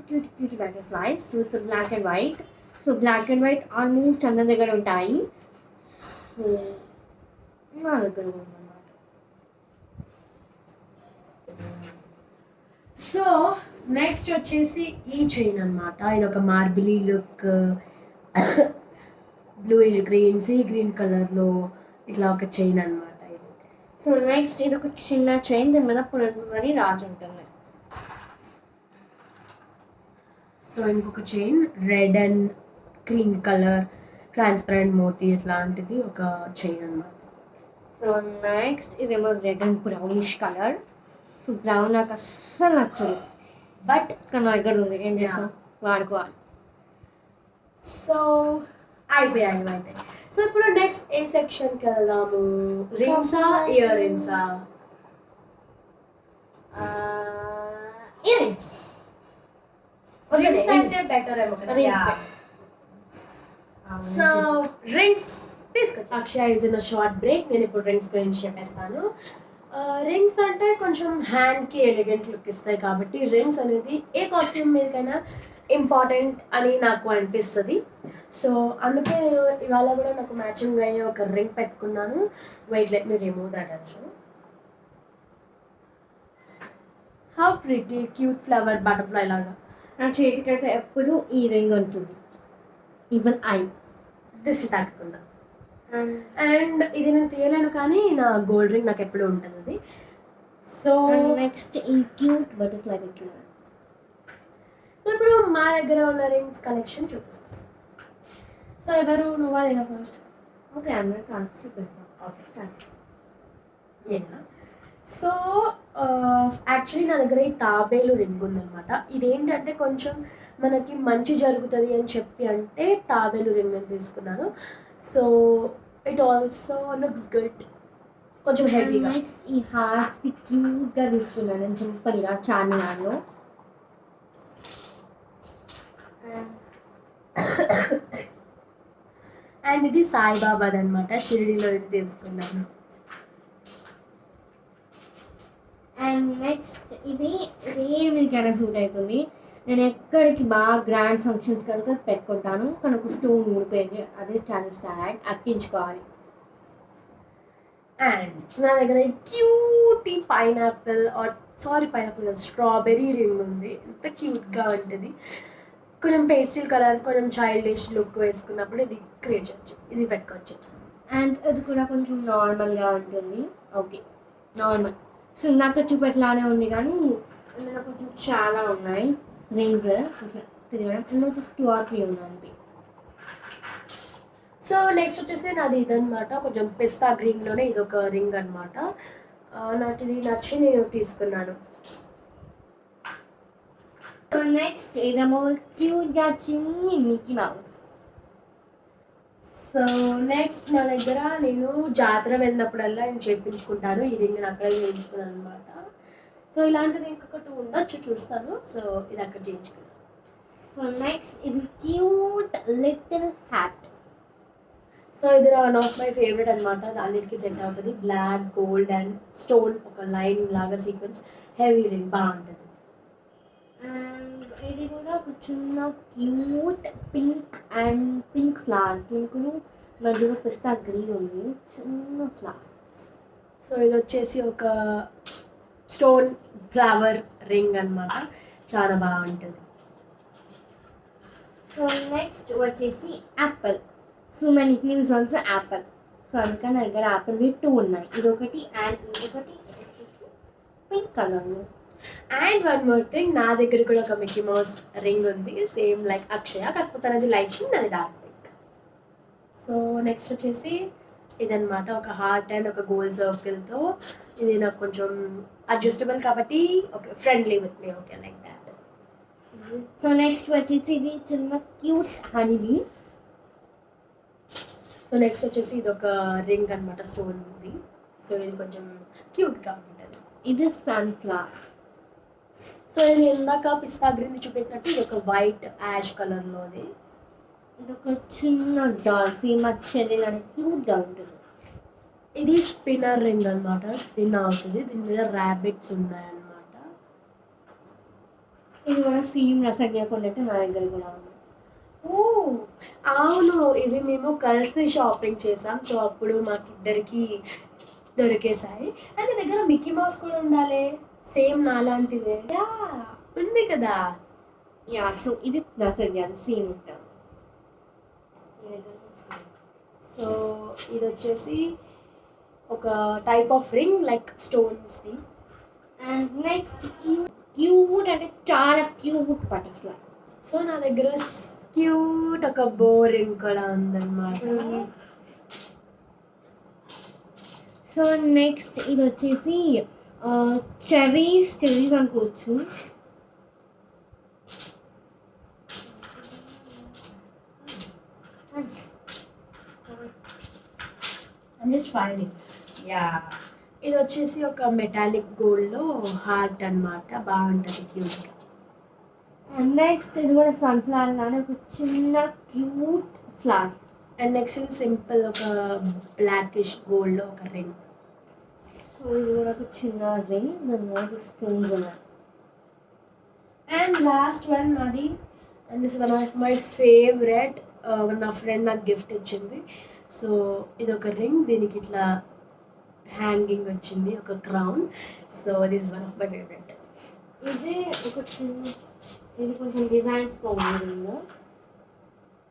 B: cute butterflies with black and white. So black and white almost అందరి దగ్గర ఉంటాయి. సో నా దగ్గర ఉందన్నమాట.
A: సో నెక్స్ట్ వచ్చేసి ఈ చైన్ అనమాట. ఇది ఒక marbly look, bluish green, sea green కలర్లో ఇట్లా ఒక చైన్ అనమాట ఇది.
B: సో నెక్స్ట్ ఇది ఒక చిన్న చైన్, దీని మీద పునర్ని రాజు ఉంటుంది.
A: సో ఇంకొక chain red and cream colour transparent మోతీ ఇట్లాంటిది ఒక చైన్ అనమాట.
B: సో నెక్స్ట్ ఇదేమో red and brownish colour. So brown నాకు అస్సలు నచ్చదు, బట్ నా దగ్గర ఉంది, ఏం చేస్తాం, వాడుకోవాలి.
A: సో అయిపోయాయి ఇవైతే. సో ఇప్పుడు నెక్స్ట్ ఏ సెక్షన్కి వెళ్దాము? రింగ్సా, ఇయర్ రింగ్సా?
B: Earrings.
A: రింగ్స్ అయితే బెటర్ ఏమో కదా. సో రింగ్స్ తీసుకొచ్చి Akshaya is in short break. నేను ఇప్పుడు రింగ్స్ గురించి చెప్పేస్తాను. రింగ్స్ అంటే కొంచెం హ్యాండ్కి ఎలిగెంట్ లుక్ ఇస్తాయి కాబట్టి రింగ్స్ అనేది ఏ కాస్ట్యూమ్ మీదకైనా ఇంపార్టెంట్ అని నాకు అనిపిస్తుంది. సో అందుకే నేను ఇవాళ కూడా నాకు మ్యాచింగ్ అయ్యే ఒక రింగ్ పెట్టుకున్నాను. Wait let me remove that also. How pretty, cute flower butterfly లాగా.
B: నా చేతికైతే ఎప్పుడు ఈ రింగ్ ఉంటుంది, ఈవెన్ ఐ
A: దిష్టి తాకకుండా. అండ్ ఇది నేను తీయలేను కానీ నా గోల్డ్ రింగ్ నాకు ఎప్పుడు ఉంటుంది అది. సో
B: నెక్స్ట్ ఈ క్యూట్ బటర్ఫ్లై పెట్టుకున్నాను.
A: సో ఇప్పుడు మా దగ్గర ఉన్న రింగ్స్ కలెక్షన్ చూపిస్తాను. సో ఎవరు, నువ్వా నేను ఫస్ట్?
B: ఓకే, అందరు కలిసి చూపిస్తాం.
A: ఓకే, సో యాక్చువల్లీ నా దగ్గర ఈ తాబేలు రింగ్ ఉందన్నమాట. ఇదేంటంటే కొంచెం మనకి మంచి జరుగుతుంది అని చెప్పి అంటే తాబేలు రింగ్ నేను తీసుకున్నాను. So it also looks good, కొంచెం హెవీగా.
B: నెక్స్ట్ ఈ హార్ట్ క్యూట్గా తీసుకున్నాను నేను సింపుల్గా చార్మినార్లో.
A: అండ్ ఇది సాయిబాబాద్ అనమాట, షిరిడీలో ఇది తీసుకున్నాను.
B: అండ్ నెక్స్ట్ ఇది మీకైనా సూట్ అవుతుంది. నేను ఎక్కడికి బాగా గ్రాండ్ ఫంక్షన్స్ కనుక పెట్టుకుంటాను, కానీ ఒక స్టోన్ ఊడిపోయింది, అదే చాలా సాడ్, అతికించుకోవాలి.
A: అండ్ నా దగ్గర cutie pineapple pineapple strawberry ring ఉంది. ఎంత క్యూట్గా ఉంటుంది, కొంచెం పేస్టల్ కలర్, కొంచెం చైల్డిష్ లుక్ వేసుకున్నప్పుడు ఇది క్రియేట్ చేయొచ్చు, ఇది పెట్టుకోవచ్చు.
B: అండ్ అది కూడా కొంచెం నార్మల్గా ఉంటుంది. Okay, normal. సో నాకు చూపెట్లానే ఉంది కానీ ఇందులో కొంచెం చాలా ఉన్నాయి రింగ్స్ తిరగడం. ఇందులో 2 or 3 ఉన్నాయి.
A: సో నెక్స్ట్ వచ్చేసి నాది ఇదనమాట, కొంచెం పిస్తా గ్రీన్లోనే ఇది ఒక రింగ్ అనమాట. నాకు ఇది నచ్చి నేను తీసుకున్నాను.
B: సో నెక్స్ట్ ఇదేమో క్యూట్గా చిన్ని మిక్కీ మౌస్.
A: సో నెక్స్ట్ నా దగ్గర నేను జాతర వెళ్ళినప్పుడల్లా నేను చేయించుకుంటాను ఈ రింగ్, అక్కడ చేయించుకున్నాను అనమాట. సో ఇలాంటిది ఇంకొక 2 ఉండొచ్చు, చూస్తాను. సో ఇది అక్కడ చేయించుకున్నాను.
B: సో నెక్స్ట్ ఇది క్యూట్ లిటిల్ హ్యాట్.
A: సో ఇది వన్ ఆఫ్ మై ఫేవరెట్ అనమాట, అన్నిటికీ సెట్ అవుతుంది. బ్లాక్, గోల్డ్ అండ్ స్టోన్ ఒక లైన్ లాగా సీక్వెన్స్, హెవీ రింగ్, బాగుంటుంది.
B: అండ్ ఇది కూడా ఒక చిన్న క్యూట్ పింక్ ఫ్లవర్, పింక్ను మధ్యలో పిస్తా గ్రీన్ ఉంది, చిన్న ఫ్లవర్.
A: సో ఇది వచ్చేసి ఒక స్టోన్ ఫ్లవర్ రింగ్ అనమాట, చాలా బాగుంటుంది.
B: సో నెక్స్ట్ వచ్చేసి Apple. So my Nick name is also Apple. So అందుకని నా దగ్గర యాపిల్వి 2 ఉన్నాయి, ఇదొకటి అండ్ ఇంకొకటి పింక్ కలర్లో.
A: అండ్ వన్ మోర్ థింగ్, నా దగ్గర కూడా ఒక మిక్కీ మౌస్ రింగ్ ఉంది, సేమ్ లైక్ అక్షయ, కాకపోతే అనేది లైట్ పింక్, అది డార్క్ పింక్. సో నెక్స్ట్ వచ్చేసి ఇదనమాట, ఒక హార్ట్ అండ్ ఒక గోల్డ్ సర్కిల్తో. ఇది నాకు కొంచెం అడ్జస్టబుల్ కాబట్టి okay, friendly with me, okay like that.
B: So next వచ్చేసి ఇది చిన్న క్యూట్ హనీబీ.
A: సో నెక్స్ట్ వచ్చేసి ఇది ఒక రింగ్ అనమాట, స్టోన్ ఉంది. సో ఇది కొంచెం క్యూట్గా ఉంటుంది.
B: ఇది సన్ఫ్లవర్.
A: సో నేను ఇందాక పిస్తా గ్రీన్ చూపించినట్టు ఇది ఒక వైట్ యాష్ కలర్లోది.
B: ఇది ఒక చిన్న డాల్ సీమకి చెందిన క్యూట్ డాల్ ఉంటుంది.
A: ఇది స్పిన్నర్ రింగ్ అనమాట, స్పిన్ అవుతుంది. దీని మీద ర్యాబిట్స్ ఉన్నాయన్నమాట.
B: ఇది కూడా సేమ్ రసజ్ఞ కొన్నట్టు నా దగ్గర కూడా ఉంది.
A: ఓ అవును, ఇవి మేము కలిసి షాపింగ్ చేసాం. సో అప్పుడు మాకిద్దరికి దొరికేసాయి. అండ్ దగ్గర మిక్కీ మౌస్ కూడా ఉండాలి, సేమ్ నాలాంటిదే. యా ఉంది కదా.
B: యా సో ఇది రసజ్ఞ సేమ్ ఉంటాం.
A: సో ఇది వచ్చేసి ఒక టైప్ ఆఫ్ రింగ్ లైక్ స్టోన్స్ది.
B: అండ్ నెక్స్ట్ క్యూట్ అంటే చాలా క్యూట్ బటర్ఫ్లై.
A: సో నా దగ్గర క్యూట్ ఒక బో రింగ్ కూడా ఉందన్నమాట.
B: సో నెక్స్ట్ ఇది వచ్చేసి చెరీస్ అనుకోవచ్చు.
A: I'm just finding. Yeah. ఇది వచ్చేసి ఒక మెటాలిక్ గోల్డ్లో హార్ట్ అన్నమాట, బాగుంటుంది క్యూట్గా.
B: అండ్ నెక్స్ట్ ఇది కూడా సన్ఫ్లవర్ లానే ఒక చిన్న క్యూట్ ఫ్లవర్.
A: అండ్ నెక్స్ట్ ఇది సింపుల్ ఒక బ్లాకిష్ గోల్డ్లో ఒక రింగ్.
B: సో ఇది కూడా ఒక చిన్న రింగ్, దాని స్టోన్స్ ఉన్నాయి.
A: అండ్ లాస్ట్ వన్ నాది, and this one of my favourite. నా ఫ్రెండ్ నాకు గిఫ్ట్ ఇచ్చింది. సో ఇది ఒక రింగ్, దీనికి ఇట్లా హ్యాంగింగ్ వచ్చింది, ఒక crown. So this one of my favourite.
B: ఇది ఒక చిన్న, ఇది కొంచెం డిజైన్స్ బాగుంది.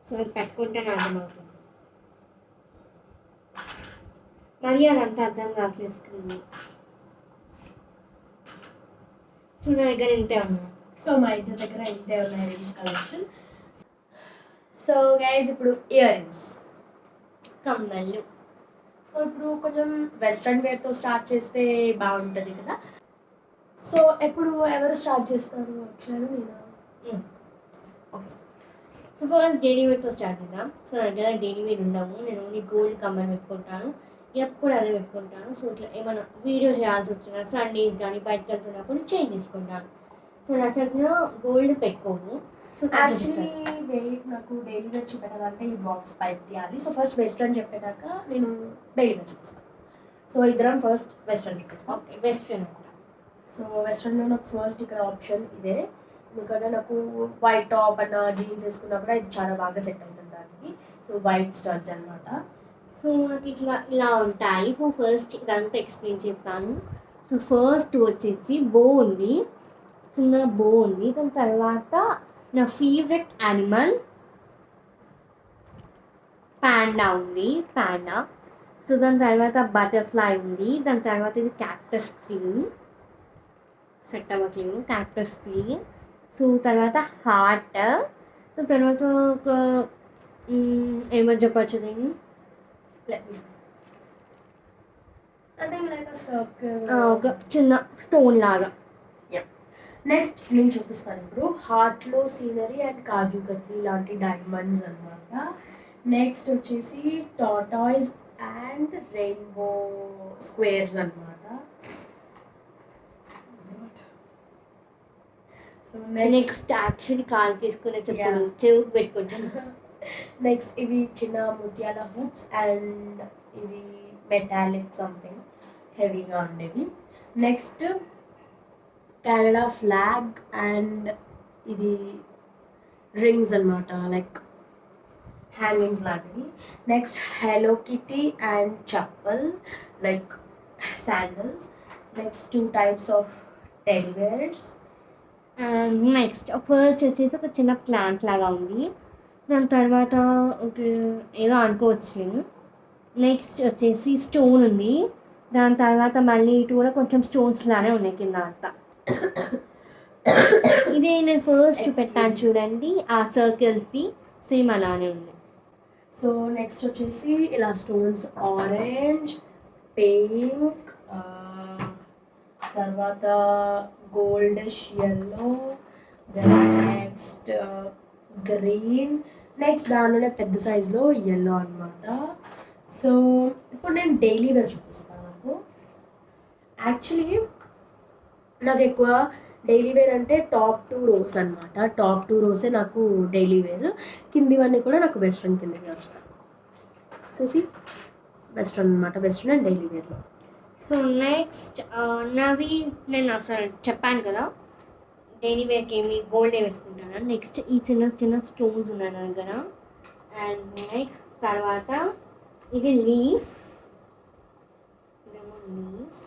B: సో అది పెట్టుకుంటే అర్థమవుతుంది. మరి అదంతా అర్థం కావట్లేదు స్క్రీన్. సో నా దగ్గర ఇంతే ఉన్నాయి.
A: సో మా ఇద్దరి దగ్గర ఇంతే ఉన్నాయి రింగ్స్ కలెక్షన్. సో గైజ్ ఇప్పుడు ఇయర్ రింగ్స్,
B: కమ్మలు.
A: సో ఇప్పుడు కొంచెం వెస్ట్రన్ వేర్తో స్టార్ట్ చేస్తే బాగుంటుంది కదా. సో ఎప్పుడు ఎవరు స్టార్ట్ చేస్తారు? యాక్చువల్గా నేను ఓకే.
B: సో ఫస్ట్ డైలీ వేర్తో స్టార్ట్ చేద్దాం. సో దగ్గర డైలీ వేర్ ఉండము, నేను ఓన్లీ గోల్డ్ కమ్మలు పెట్టుకుంటాను, ఎప్పుడు అదే పెట్టుకుంటాను. సో ఇట్లా ఏమైనా వీడియో చేయాల్సి వచ్చిన సండేస్ కానీ బయటకు వెళ్తున్నప్పుడు చేంజ్ చేసుకుంటాను. సో నచ్చగా గోల్డ్ పెట్టుకోను. సో
A: యాక్చువల్లీ వెయిట్ నాకు డైలీ వేర్ చూపెట్టాలంటే ఈ బాక్స్ పైప్ తీయాలి. సో ఫస్ట్ వెస్ట్రన్ చెప్పేదాక నేను డైలీ వేర్ చూపిస్తాను. సో ఇద్దరం ఫస్ట్ వెస్ట్రన్ చూపిస్తాం.
B: Okay western.
A: సో వెస్ట్రన్లో నాకు ఫస్ట్ ఇక్కడ ఆప్షన్ ఇదే, ఎందుకంటే నాకు వైట్ టాప్ అన్న జీన్స్ వేసుకున్నప్పుడు ఇది చాలా బాగా సెట్ అవుతుంది దానికి. సో వైట్ స్టడ్స్ అనమాట.
B: సో నాకు ఇట్లా ఇలా ఉంటాయి. సో ఫస్ట్ ఇదంతా ఎక్స్ప్లెయిన్ చేస్తాను. సో ఫస్ట్ వచ్చేసి బో ఉంది, చిన్న బో ఉంది. దాని తర్వాత నా ఫేవరెట్ యానిమల్ పాండా ఉంది, పాండా. సో దాని తర్వాత బటర్ఫ్లై ఉంది. దాని తర్వాత ఇది క్యాక్టస్ ట్రీ, సెట్ అవ్వట్లేదు, క్యాక్టస్ ట్రీ. సో తర్వాత హార్ట్. సో తర్వాత ఒక ఏమో చెప్పచ్చు దీన్ని,
A: Let me see. Nothing like a circle.
B: ఒక చిన్న స్టోన్ లాగా.
A: నెక్స్ట్ నేను చూపిస్తాను ఇప్పుడు హార్ట్లో సీనరీ అండ్ కాజు కత్లీ లాంటి డైమండ్స్ అనమాట. నెక్స్ట్ వచ్చేసి టాటాయిస్ అండ్ రెయిన్బో స్క్వేర్స్ అనమాట. సో
B: నెక్స్ట్ యాక్చువల్లీ కాలుకి వేసుకునే చెప్పులు చెవుకు పెట్టుకుంటాను.
A: నెక్స్ట్ ఇవి చిన్న ముత్యాల హూప్స్ అండ్ ఇవి మెటాలిక్ సంథింగ్ హెవీగా ఉండేవి. నెక్స్ట్ కెనడా ఫ్లాగ్ అండ్ ఇది రింగ్స్ అనమాట, లైక్ హ్యాంగింగ్స్ లాంటివి. Next hello kitty and chappal like sandals. Next 2 types of teddy bears.
B: And next first వచ్చేసి ఒక చిన్న ప్లాంట్ లాగా ఉంది. దాని తర్వాత ఒక ఏదో అనుకోవచ్చు నేను. నెక్స్ట్ వచ్చేసి స్టోన్ ఉంది. దాని తర్వాత మళ్ళీ ఇటు కూడా కొంచెం స్టోన్స్ లానే ఉన్నాయి కింద అంతా. ఇదే నేను ఫస్ట్ పెట్టాను చూడండి, ఆ సర్కిల్స్ది సేమ్ అలానే ఉంది.
A: సో నెక్స్ట్ వచ్చేసి ఇలా స్టోన్స్ ఆరెంజ్, పింక్, తర్వాత goldish yellow, next green, next దానిలోనే పెద్ద సైజులో ఎల్లో అనమాట. సో ఇప్పుడు నేను డైలీ వేర్ చూపిస్తాను. నాకు యాక్చువల్లీ నాకు ఎక్కువ డైలీ వేర్ అంటే టాప్ 2 రోస్ అనమాట. టాప్ 2 రోసే నాకు డైలీ వేర్, కిందివన్నీ కూడా నాకు వెస్ట్రన్ కిందకి వస్తాయి. సో సి వెస్ట్రన్ అనమాట, వెస్ట్రన్ అండ్ డైలీ వేర్లో.
B: సో నెక్స్ట్ నావి నేను అసలు చెప్పాను కదా డైలీ వేర్కి ఏమి గోల్డ్ వేసుకుంటాను. నెక్స్ట్ ఈ చిన్న చిన్న స్టోన్స్ ఉన్నాయి నా దగ్గర. అండ్ నెక్స్ట్ తర్వాత ఇది లీఫ్, ఇదేమో లీఫ్.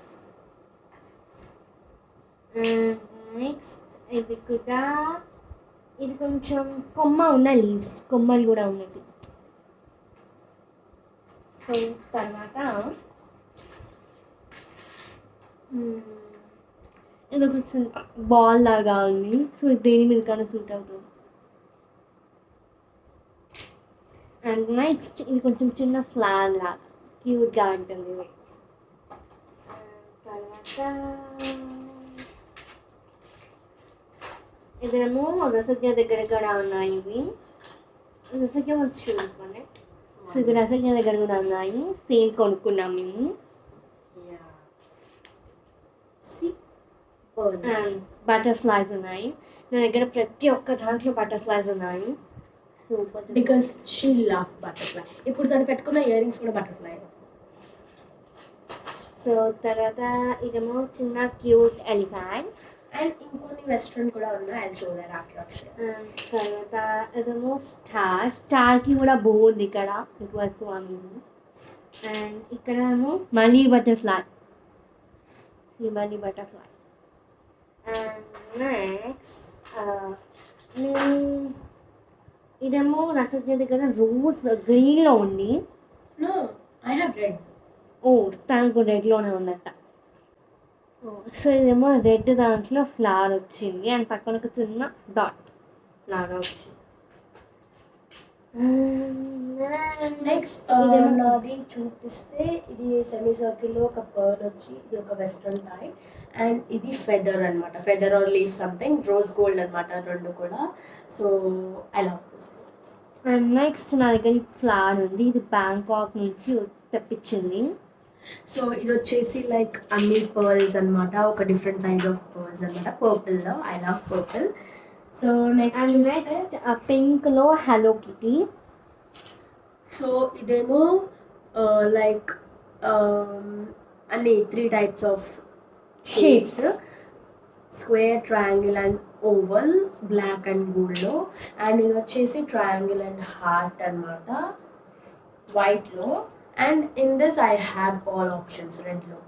B: అండ్ నెక్స్ట్ ఇది కూడా, ఇది కొంచెం కొమ్మ ఉన్న లీవ్స్, కొమ్మలు కూడా ఉన్నది. సో తర్వాత ఇది కొంచెం బాల్ లాగా ఉంది. సో దేని మీద కానీ సూట్ అవుతుంది. అండ్ నెక్స్ట్ ఇది కొంచెం చిన్న ఫ్లవర్ లాగా క్యూట్గా ఉంటుంది ఇది. తర్వాత ఇదేమో రసజ్ఞ దగ్గర కూడా ఉన్నాయి ఇవి. రసజ్ఞ వచ్చి చూసుకోండి. సో ఇది రసజ్ఞ దగ్గర కూడా ఉన్నాయి, సేమ్ కొనుక్కున్నాం మేము. అండ్ బటర్ఫ్లైస్ ఉన్నాయి నా దగ్గర, ప్రతి ఒక్క దాంట్లో బటర్ఫ్లైస్ ఉన్నాయి. Super,
A: because she love butterfly. ఇప్పుడు తను పెట్టుకున్న ఇయర్ రింగ్స్ కూడా బటర్ఫ్లై.
B: సో తర్వాత ఇదేమో చిన్న క్యూట్ ఎలిఫెంట్.
A: అండ్ ఇంకొన్ని వెస్ట్రన్ కూడా ఉన్నాయి, I show that after Akshay.
B: తర్వాత ఇదేమో స్టార్కి కూడా బాగుంది ఇక్కడ, it was so amazing. And ఇక్కడ ఏమో మళ్ళీ బటర్ఫ్లై, ఈ మళ్ళీ బటర్ఫ్లై. అండ్ నెక్స్ట్ ఇదేమో రసజ్ఞ దగ్గర రోజ్ గ్రీన్లో ఉంది.
A: No, I have red.
B: ఓ తనకు రెడ్లోనే ఉందట. సో ఇదేమో రెడ్ దాంట్లో ఫ్లవర్ వచ్చింది అండ్ పక్కన ఒక చిన్న డాట్ లాగా వచ్చింది.
A: నెక్స్ట్ నాది చూపిస్తే ఇది సెమీ సర్కిల్లో ఒక పర్ల్ వచ్చి, ఇది ఒక వెస్ట్రన్ టైప్, అండ్ ఇది ఫెదర్ అనమాట, feather or leaf something, rose gold అనమాట రెండు కూడా. So I love this.
B: And next నా దగ్గర ఫ్లవర్ ఉంది, ఇది బ్యాంకాక్ నుంచి తెప్పించింది.
A: సో ఇది వచ్చేసి లైక్ అన్ని పర్ల్స్ అనమాట, ఒక డిఫరెంట్ సైజ్ ఆఫ్ పర్ల్స్ అనమాట, పర్పుల్లో. I love purple. So
B: next పింక్లో హలో కిటీ.
A: సో ఇదేమో లైక్ అన్ని 3 types of shapes, square, triangle and oval, black and గోల్డ్లో. అండ్ ఇది వచ్చేసి ట్రయాంగిల్ అండ్ హార్ట్ అనమాట, వైట్లో. And in this I have all options, రెడ్లో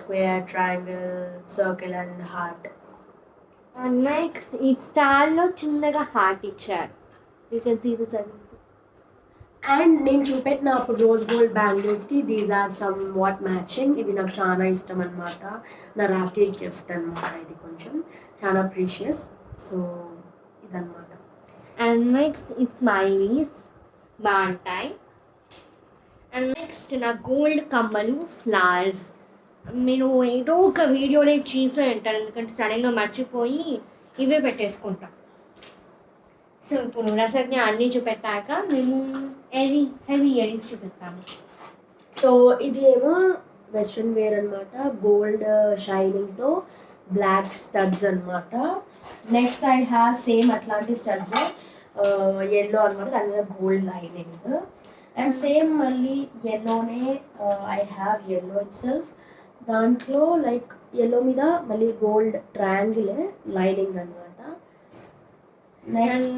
A: square, triangle, circle and heart.
B: And next ఈ స్టార్లో చిన్నగా హార్ట్ ఇచ్చారు, you can see this.
A: And నేను చూపెట్టిన అప్పుడు రోజ్ గోల్డ్ బ్యాంగిల్స్కి these are some what matching. ఇవి నాకు చాలా ఇష్టం అనమాట, నా రాఖీ గిఫ్ట్ అనమాట, ఇది కొంచెం చాలా ప్రీషియస్. సో ఇదన్నమాట.
B: అండ్ నెక్స్ట్ ఈ స్మైలీస్ బాగుంటాయి. అండ్ నెక్స్ట్ నా గోల్డ్ కమ్మలు ఫ్లవర్స్. మీరు ఏదో ఒక వీడియోలో చూసే ఉంటారు, ఎందుకంటే సడన్గా మర్చిపోయి ఇవే పెట్టేసుకుంటాం. సో ఇప్పుడు రసజ్ఞ అన్నీ చూపెట్టాక మేము హెవీ ఇయర్ రింగ్స్ చూపిస్తాము.
A: సో ఇది ఏమో వెస్ట్రన్ వేర్ అనమాట, గోల్డ్ షైనింగ్తో బ్లాక్ స్టడ్స్ అనమాట. నెక్స్ట్ ఐ హ్యావ్ సేమ్ అట్లాంటి స్టడ్స్, ఎల్లో అనమాట, దాని మీద గోల్డ్ లైనింగ్. అండ్ సేమ్ మళ్ళీ ఎల్లోనే I have yellow itself, దాంట్లో లైక్ ఎల్లో మీద మళ్ళీ గోల్డ్ ట్రయాంగిల్ లైనింగ్ అనమాట.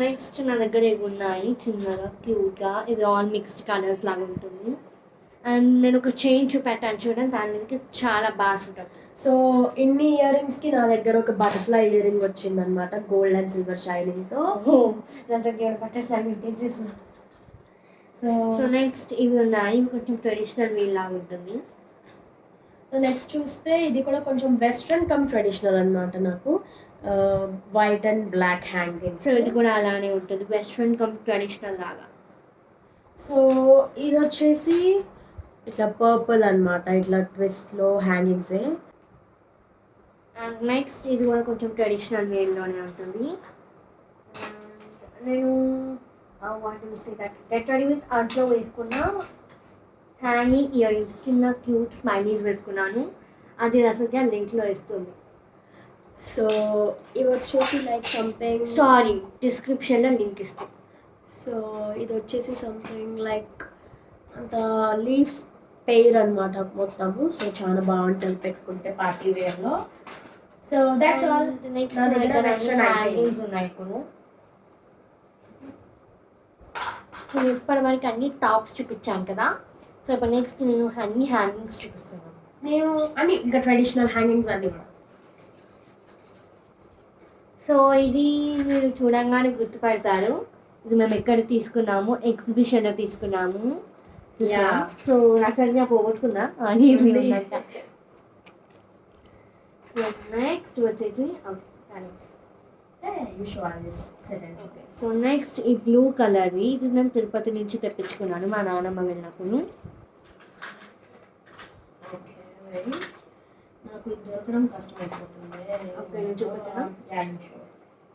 B: నెక్స్ట్ నా దగ్గర ఇవి ఉన్నాయి చిన్నగా క్యూట్గా, ఇది ఆల్ మిక్స్డ్ కలర్స్ లాగా ఉంటుంది. అండ్ నేను ఒక చైన్ చూపెట్టాను చూడండి, దాని మీదకి చాలా బాగా ఉంటుంది.
A: సో ఇన్ని ఇయర్ రింగ్స్కి నా దగ్గర ఒక బటర్ఫ్లై ఇయర్ రింగ్ వచ్చిందనమాట, గోల్డ్ అండ్ సిల్వర్ షైనింగ్తో.
B: రసజ్ఞ బటర్ఫ్లై మెయింటైన్ చేసింది. సో నెక్స్ట్ ఇవి ఉన్నాయి, ఇవి కొంచెం ట్రెడిషనల్ వే లాగా ఉంటుంది.
A: సో నెక్స్ట్ చూస్తే ఇది కూడా కొంచెం వెస్ట్రన్ కమ్ ట్రెడిషనల్ అనమాట, నాకు white and black hanging.
B: So ఇది కూడా అలానే ఉంటుంది, వెస్ట్రన్ కమ్ ట్రెడిషనల్ లాగా.
A: సో ఇది వచ్చేసి ఇట్లా పర్పుల్ అనమాట, ఇట్లా ట్విస్ట్లో హ్యాంగింగ్సే.
B: అండ్ నెక్స్ట్ ఇది కూడా కొంచెం ట్రెడిషనల్ వేలోనే ఉంటుంది. నేను గెట్ రెడీ విత్ అర్జ్లో వేసుకున్న హ్యాంగింగ్ ఇయర్ రింగ్స్, చిన్న క్యూట్ స్మైలీస్ వేసుకున్నాను, అది రసజ్ఞ లింక్లో వేస్తుంది.
A: సో ఇవి వచ్చేసి లైక్ సంథింగ్,
B: సారీ, డిస్క్రిప్షన్లో లింక్ ఇస్తాను.
A: సో ఇది వచ్చేసి సంథింగ్ లైక్ అంత లీవ్స్ పెయిర్ అనమాట మొత్తము. సో చాలా బాగుంటుంది పెట్టుకుంటే party wear. So that's all.
B: Next
A: నా దగ్గర వెస్ట్రన్
B: హ్యాంగింగ్స్ ఉన్నాయి ఇప్పుడు. నేను ఇప్పటి వరకు అన్ని టాప్స్ చూపించాను కదా, సో ఇప్పుడు నెక్స్ట్ నేను అన్ని హ్యాంగింగ్స్ చూపిస్తున్నాను.
A: నేను అన్ని ఇంకా ట్రెడిషనల్ హ్యాంగింగ్స్ అన్ని కూడా.
B: సో ఇది మీరు చూడంగానే గుర్తుపడతారు, ఇది మేము ఎక్కడ తీసుకున్నాము, ఎగ్జిబిషన్లో తీసుకున్నాము.
A: Yeah.
B: సో అసలు పోగొట్టుకున్నా అని ఉందంట. సో నెక్స్ట్ వచ్చేసి సో నెక్స్ట్ ఈ బ్లూ కలర్వి, ఇది నేను తిరుపతి నుంచి తెప్పించుకున్నాను మా నాన్నమ్మ వెళ్ళినప్పుడు.
A: నాకు ఇది దొరకడం కష్టమైపోతుంది.
B: ఓకే, నేను చూపెట్టాను.
A: Yeah,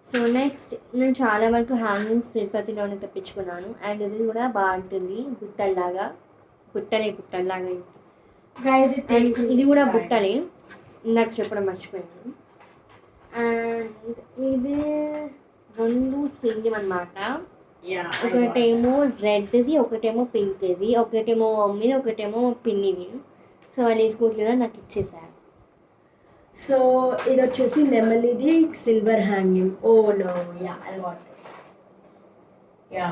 B: సో నెక్స్ట్ నేను చాలా వరకు హ్యాంగింగ్స్ తిరుపతిలోనే తెప్పించుకున్నాను. అండ్ ఇది కూడా బాగుంటుంది, బుట్టల్లాగా. బుట్టల్లాగా
A: guys, it takes
B: ఇది కూడా
A: time.
B: బుట్టలే, ఇందాక చెప్పడం మర్చిపోయాను. అండ్ ఇది రెండు సేమ్ అన్నమాట.
A: Yeah, I got
B: ఒకటేమో రెడ్ది, ఒకటేమో పింక్ది, ఒకటేమో మమ్మీ, ఒకటేమో పిన్నిది. సో వాళ్ళు వేసుకోవట్లేదు, నాకు ఇచ్చేసారు.
A: సో ఇది వచ్చేసి నెమలిది silver hanging. Oh no, yeah I what it. Yeah,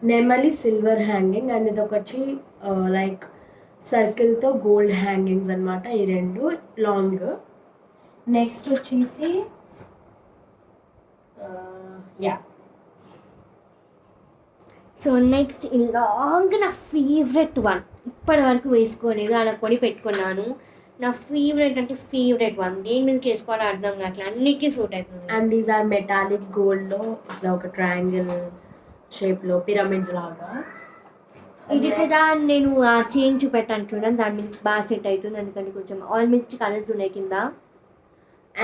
A: నెమలి సిల్వర్ హ్యాంగింగ్. అండ్ ఇది ఒకటి లైక్ సర్కిల్తో గోల్డ్ హ్యాంగింగ్స్ అన్నమాట. ఈ రెండు లాంగ్. నెక్స్ట్ వచ్చేసి యా,
B: సో నెక్స్ట్ ఈ లాంగ్ నా ఫేవరెట్ వన్, ఇప్పటి వరకు వేసుకోలేదు, అలా కొని పెట్టుకున్నాను. నా ఫేవరెట్ అంటే ఫేవరెట్ వన్, దేని మీద చేసుకోవాలో అర్థం కావట్లేదు, అన్నిటికీ సూట్ అవుతుంది.
A: అండ్ దీస్ ఆర్ మెటాలిక్ గోల్డ్లో ఇట్లా ఒక ట్రయాంగిల్ షేప్లో పిరమిడ్స్ లాగా.
B: ఇది కూడా నేను ఆ చైన్ చూపెట్టాను చూడండి, దాని మీద బాగా సెట్ అవుతుంది, అందుకని కొంచెం ఆల్మోస్ట్ కలర్స్ ఉన్నాయి కింద.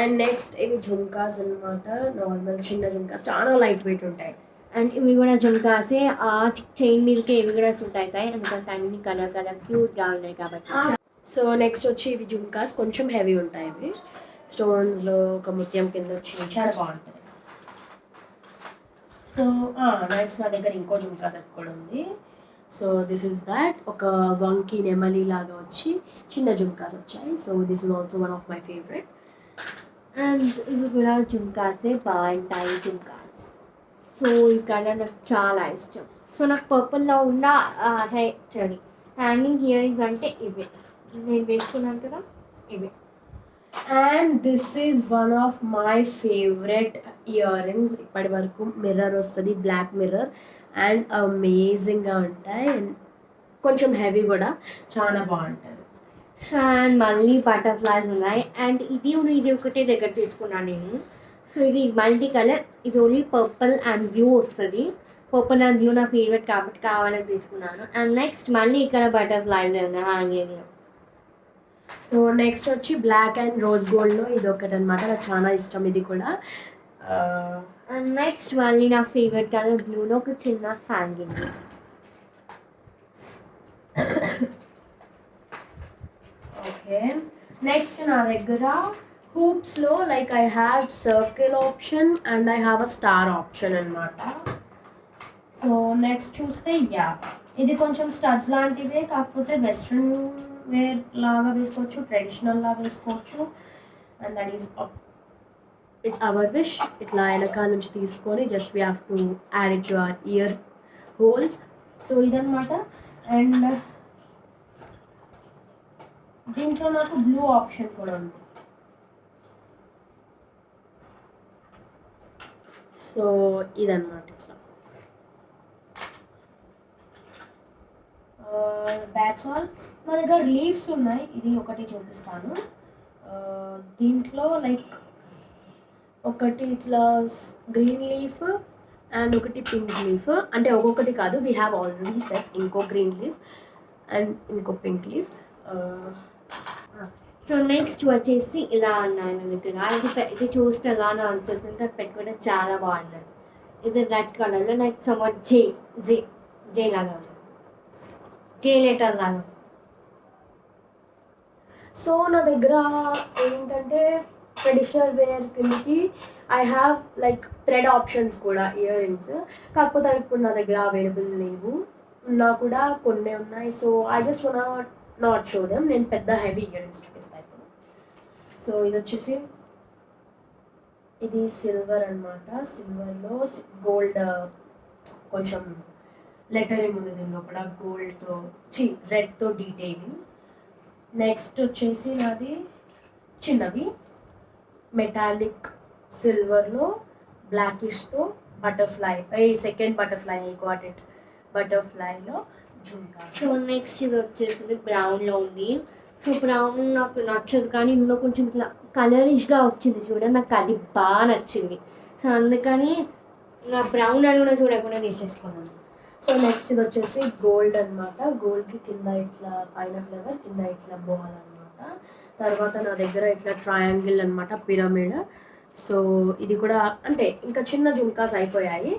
A: అండ్ నెక్స్ట్ ఇవి జుమ్కాస్ అన్నమాట. నార్మల్ చిన్న జుమ్కాస్, చాలా లైట్ వెయిట్ ఉంటాయి.
B: అండ్ ఇవి కూడా జుమ్కాసే, ఆ చైన్ మీదకే ఇవి కూడా సూట్ అవుతాయి, ఎందుకంటే అన్ని కలర్ క్యూట్గా ఉన్నాయి కాబట్టి.
A: సో నెక్స్ట్ వచ్చి ఇవి జుమ్కాస్, కొంచెం హెవీ ఉంటాయి. ఇవి స్టోన్స్లో ఒక ముత్యం కింద వచ్చి చాలా బాగుంటుంది. సో నెక్స్ట్ నా దగ్గర ఇంకో జుమ్కా సెట్ కూడా ఉంది. సో దిస్ ఇస్ దాట్, ఒక వంకీ నెమలి లాగా వచ్చి చిన్న జుమ్కాస్ వచ్చాయి. So this is also one of my favourite.
B: And ఇవి కూడా జుమ్కాసే బాగుంటాయి జుమ్కాస్. సో ఈ కలర్ నాకు చాలా ఇష్టం. సో నాకు పర్పుల్లో ఉన్న హ్యాంగింగ్ ఇయర్ రింగ్స్ అంటే ఇవే నేను వేసుకున్నాను కదా, ఇవే.
A: And this is one of my favourite ear rings. ఇప్పటి వరకు మిర్రర్ వస్తుంది, బ్లాక్ మిర్రర్, అండ్ అమేజింగ్గా ఉంటాయి. అండ్ కొంచెం హెవీ కూడా, చాలా బాగుంటుంది.
B: అండ్ మళ్ళీ బటర్ఫ్లైస్ ఉన్నాయి. అండ్ ఇది ఒకటే దగ్గర తీసుకున్నాను నేను. సో ఇది మల్టీ కలర్, ఇది ఓన్లీ పర్పుల్ అండ్ బ్లూ వస్తుంది. పర్పుల్ అండ్ బ్లూ నా ఫేవరెట్ కాబట్టి కావాలని తీసుకున్నాను. అండ్ నెక్స్ట్ మళ్ళీ ఇక్కడ బటర్ఫ్లైస్ ఉన్నాయి హ్యాంగింగ్.
A: సో నెక్స్ట్ వచ్చి బ్లాక్ అండ్ రోజ్ గోల్డ్లో ఇది ఒకటి అనమాట, నాకు చాలా ఇష్టం ఇది కూడా.
B: అండ్ నెక్స్ట్ మళ్ళీ నా ఫేవరెట్ కలర్ బ్లూలో ఒక చిన్న హ్యాంగింగ్.
A: ఓకే, నెక్స్ట్ నా దగ్గర హూప్స్లో like I have circle option and I have a star option అనమాట. సో నెక్స్ట్ చూస్తే యా, ఇది కొంచెం స్టడ్స్ లాంటివే, కాకపోతే వెస్ట్రన్ వేర్ లాగా వేసుకోవచ్చు, ట్రెడిషనల్ లాగా వేసుకోవచ్చు. And that is it's our wish. ఇట్లా వెనకాల నుంచి తీసుకొని just we have to add it to our year holes. So ఇదనమాట. అండ్ దీంట్లో నాకు బ్లూ ఆప్షన్ కూడా ఉంది. సో ఇదన్నమాట ఇట్లా. That's all. మా దగ్గర లీవ్స్ ఉన్నాయి, ఇది ఒకటి చూపిస్తాను. దీంట్లో లైక్ ఒకటి ఇట్లా గ్రీన్ లీఫ్ అండ్ ఒకటి పింక్ లీఫ్, అంటే ఒక్కొక్కటి కాదు, వీ హ్యావ్ ఆల్రెడీ సెట్స్. ఇంకో గ్రీన్ లీఫ్ అండ్ ఇంకో పింక్ లీఫ్.
B: సో నెక్స్ట్ వచ్చేసి ఇలా ఉన్నాయి నా దగ్గర. ఇది చూస్తే ఎలానో అనిపిస్తుంది, అది పెట్టుకుంటే చాలా బాగున్నాయి. ఇది రెడ్ కలర్లో నాకు సమ్ జే లాగా ఉంది, జే లెటర్ లాగా.
A: సో నా దగ్గర ఏంటంటే ట్రెడిషనల్ వేర్ కిందకి I have like thread options కూడా ఇయర్ రింగ్స్, కాకపోతే అవి ఇప్పుడు నా దగ్గర అవైలబుల్ లేవు, ఉన్నా కూడా కొన్ని ఉన్నాయి. So I just not show them. నేను పెద్ద హెవీ ఇయర్ రింగ్స్ చూపిస్తాను ఇప్పుడు. సో ఇది వచ్చేసి ఇది సిల్వర్ అనమాట. సిల్వర్లో గోల్డ్ కొంచెం లెటరింగ్ ఉంది దీని లోపల, గోల్డ్తో రెడ్తో డీటెయిలింగ్. నెక్స్ట్ వచ్చేసి నాది చిన్నవి మెటాలిక్ సిల్వర్లో బ్లాకిష్తో butterfly, second butterfly got it, బటర్ఫ్లైలో జుంకా.
B: సో నెక్స్ట్ ఇది వచ్చేసి బ్రౌన్లో ఉంది. సో బ్రౌన్ నాకు నచ్చదు, కానీ ఇందులో కొంచెం ఇట్లా కలరిష్గా వచ్చింది చూడండి, నాకు అది బాగా నచ్చింది. సో అందుకని నా బ్రౌన్ అని కూడా చూడకుండా తీసేసుకున్నాను.
A: సో నెక్స్ట్ ఇది వచ్చేసి గోల్డ్ అనమాట. గోల్డ్కి కింద ఇట్లా పైన ఫ్లేవర్, కింద ఇట్లా బాల్ అనమాట. తర్వాత నా దగ్గర ఇట్లా ట్రయాంగిల్ అనమాట, పిరమిడ్. సో ఇది కూడా అంటే ఇంకా చిన్న జుంకాస్ అయిపోయాయి.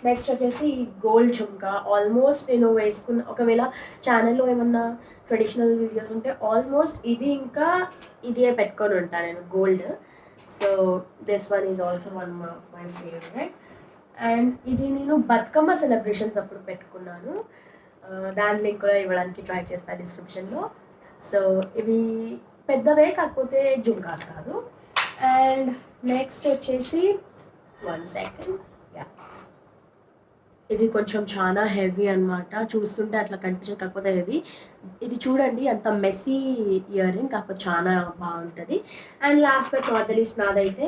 A: నెక్స్ట్ వచ్చేసి గోల్డ్ జుంకా. ఆల్మోస్ట్ నేను వేసుకున్న, ఒకవేళ ఛానల్లో ఏమన్నా ట్రెడిషనల్ వీడియోస్ ఉంటే ఆల్మోస్ట్ ఇది ఇంకా ఇదే పెట్టుకొని ఉంటాను నేను, gold. So this one is also one my favourite. And ఇది నేను బతుకమ్మ సెలబ్రేషన్స్ అప్పుడు పెట్టుకున్నాను, దాని లింక్ కూడా ఇవ్వడానికి ట్రై చేస్తాను డిస్క్రిప్షన్లో. సో ఇవి పెద్దవే, కాకపోతే జుంకాస్ కాదు. అండ్ నెక్స్ట్ వచ్చేసి 1 సెకండ్, యా, ఇవి కొంచెం చాలా హెవీ అనమాట. చూస్తుంటే అట్లా కనిపించదు, కాకపోతే హెవీ. ఇది చూడండి అంత మెస్సీ ఇయర్ రింగ్, కాకపోతే చాలా బాగుంటుంది. And last but not the least నాదైతే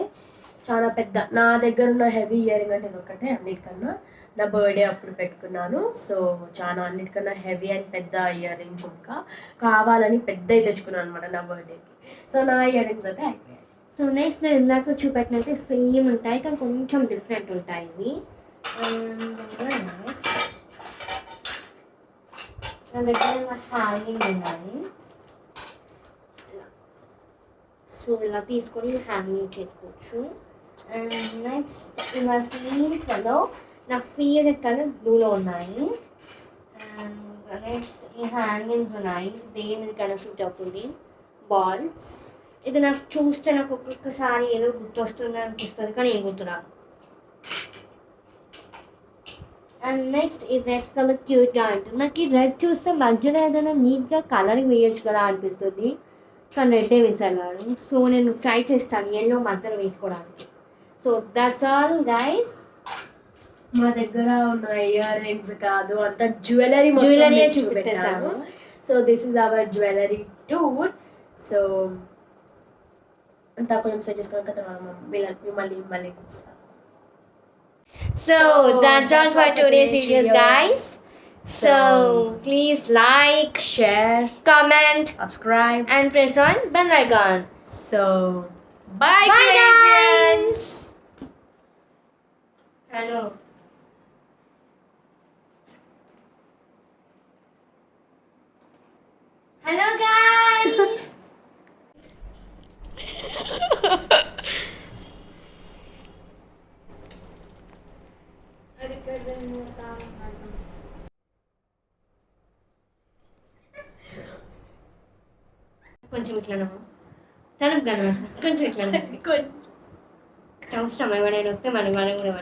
A: చాలా పెద్ద, నా దగ్గర ఉన్న హెవీ ఇయర్ రింగ్ అంటే ఇది ఒకటే అన్నిటికన్నా. నా బర్త్డే అప్పుడు పెట్టుకున్నాను. సో చాలా అన్నిటికన్నా హెవీ అండ్ పెద్ద ఇయర్ రింగ్ జుంకా కావాలని పెద్దవి తెచ్చుకున్నాను అనమాట నా బర్త్డేకి. సో నా ఇయర్ రింగ్స్ అయితే అయిపోయాయి.
B: సో నెక్స్ట్ నేను ఇందాక చూపెట్టినైతే సేమ్ ఉంటాయి, కానీ కొంచెం డిఫరెంట్ ఉంటాయి ఇవి. నా దగ్గర హ్యాంగింగ్ ఉన్నాయి. సో ఇలా తీసుకొని హ్యాంగింగ్ చేసుకోవచ్చు. అండ్ నెక్స్ట్ ఇలా సేమ్ కలర్, నా ఫేవరెట్ కలర్ బ్లూలో ఉన్నాయి. అండ్ నెక్స్ట్ ఈ హ్యాంగింగ్స్ ఉన్నాయి, దేని కలర్ సూట్ అవుతుంది, బాల్స్. ఇది నాకు చూస్తే నాకు ఒక్కొక్కసారి ఏదో గుర్తొస్తుంది అనిపిస్తుంది, కానీ ఏం గుర్తురాదు. అండ్ నెక్స్ట్ ఈ రెడ్ కలర్ క్యూట్గా ఉంటుంది. నాకు ఈ రెడ్ చూస్తే మధ్యలో ఏదైనా నీట్గా కలర్ వేయచ్చు కదా అనిపిస్తుంది, కానీ రెడ్డే వేసాను. సో నేను ట్రై చేస్తాను ఎల్లో మధ్యలో వేసుకోవడానికి. So that's all guys.
A: మా దగ్గర ఉన్న ఇయర్ రింగ్స్ కాదు, అంత జ్యువెలరీ చూపెట్టాను. So this is our jewellery tour. So అంతా కొంచెం సెట్ చేసుకున్నాక తర్వాత మళ్ళీ వస్తాం.
B: So that's all for today's videos, guys. So please like,
A: share,
B: comment,
A: subscribe,
B: and press on bell icon.
A: So bye
B: guys. Hello. Hello guys. కొంచెం ఇట్లా తనకు కనబడుతుంది, కొంచెం ఇట్లా అవసరం ఎవరైనా వస్తే మనం కూడా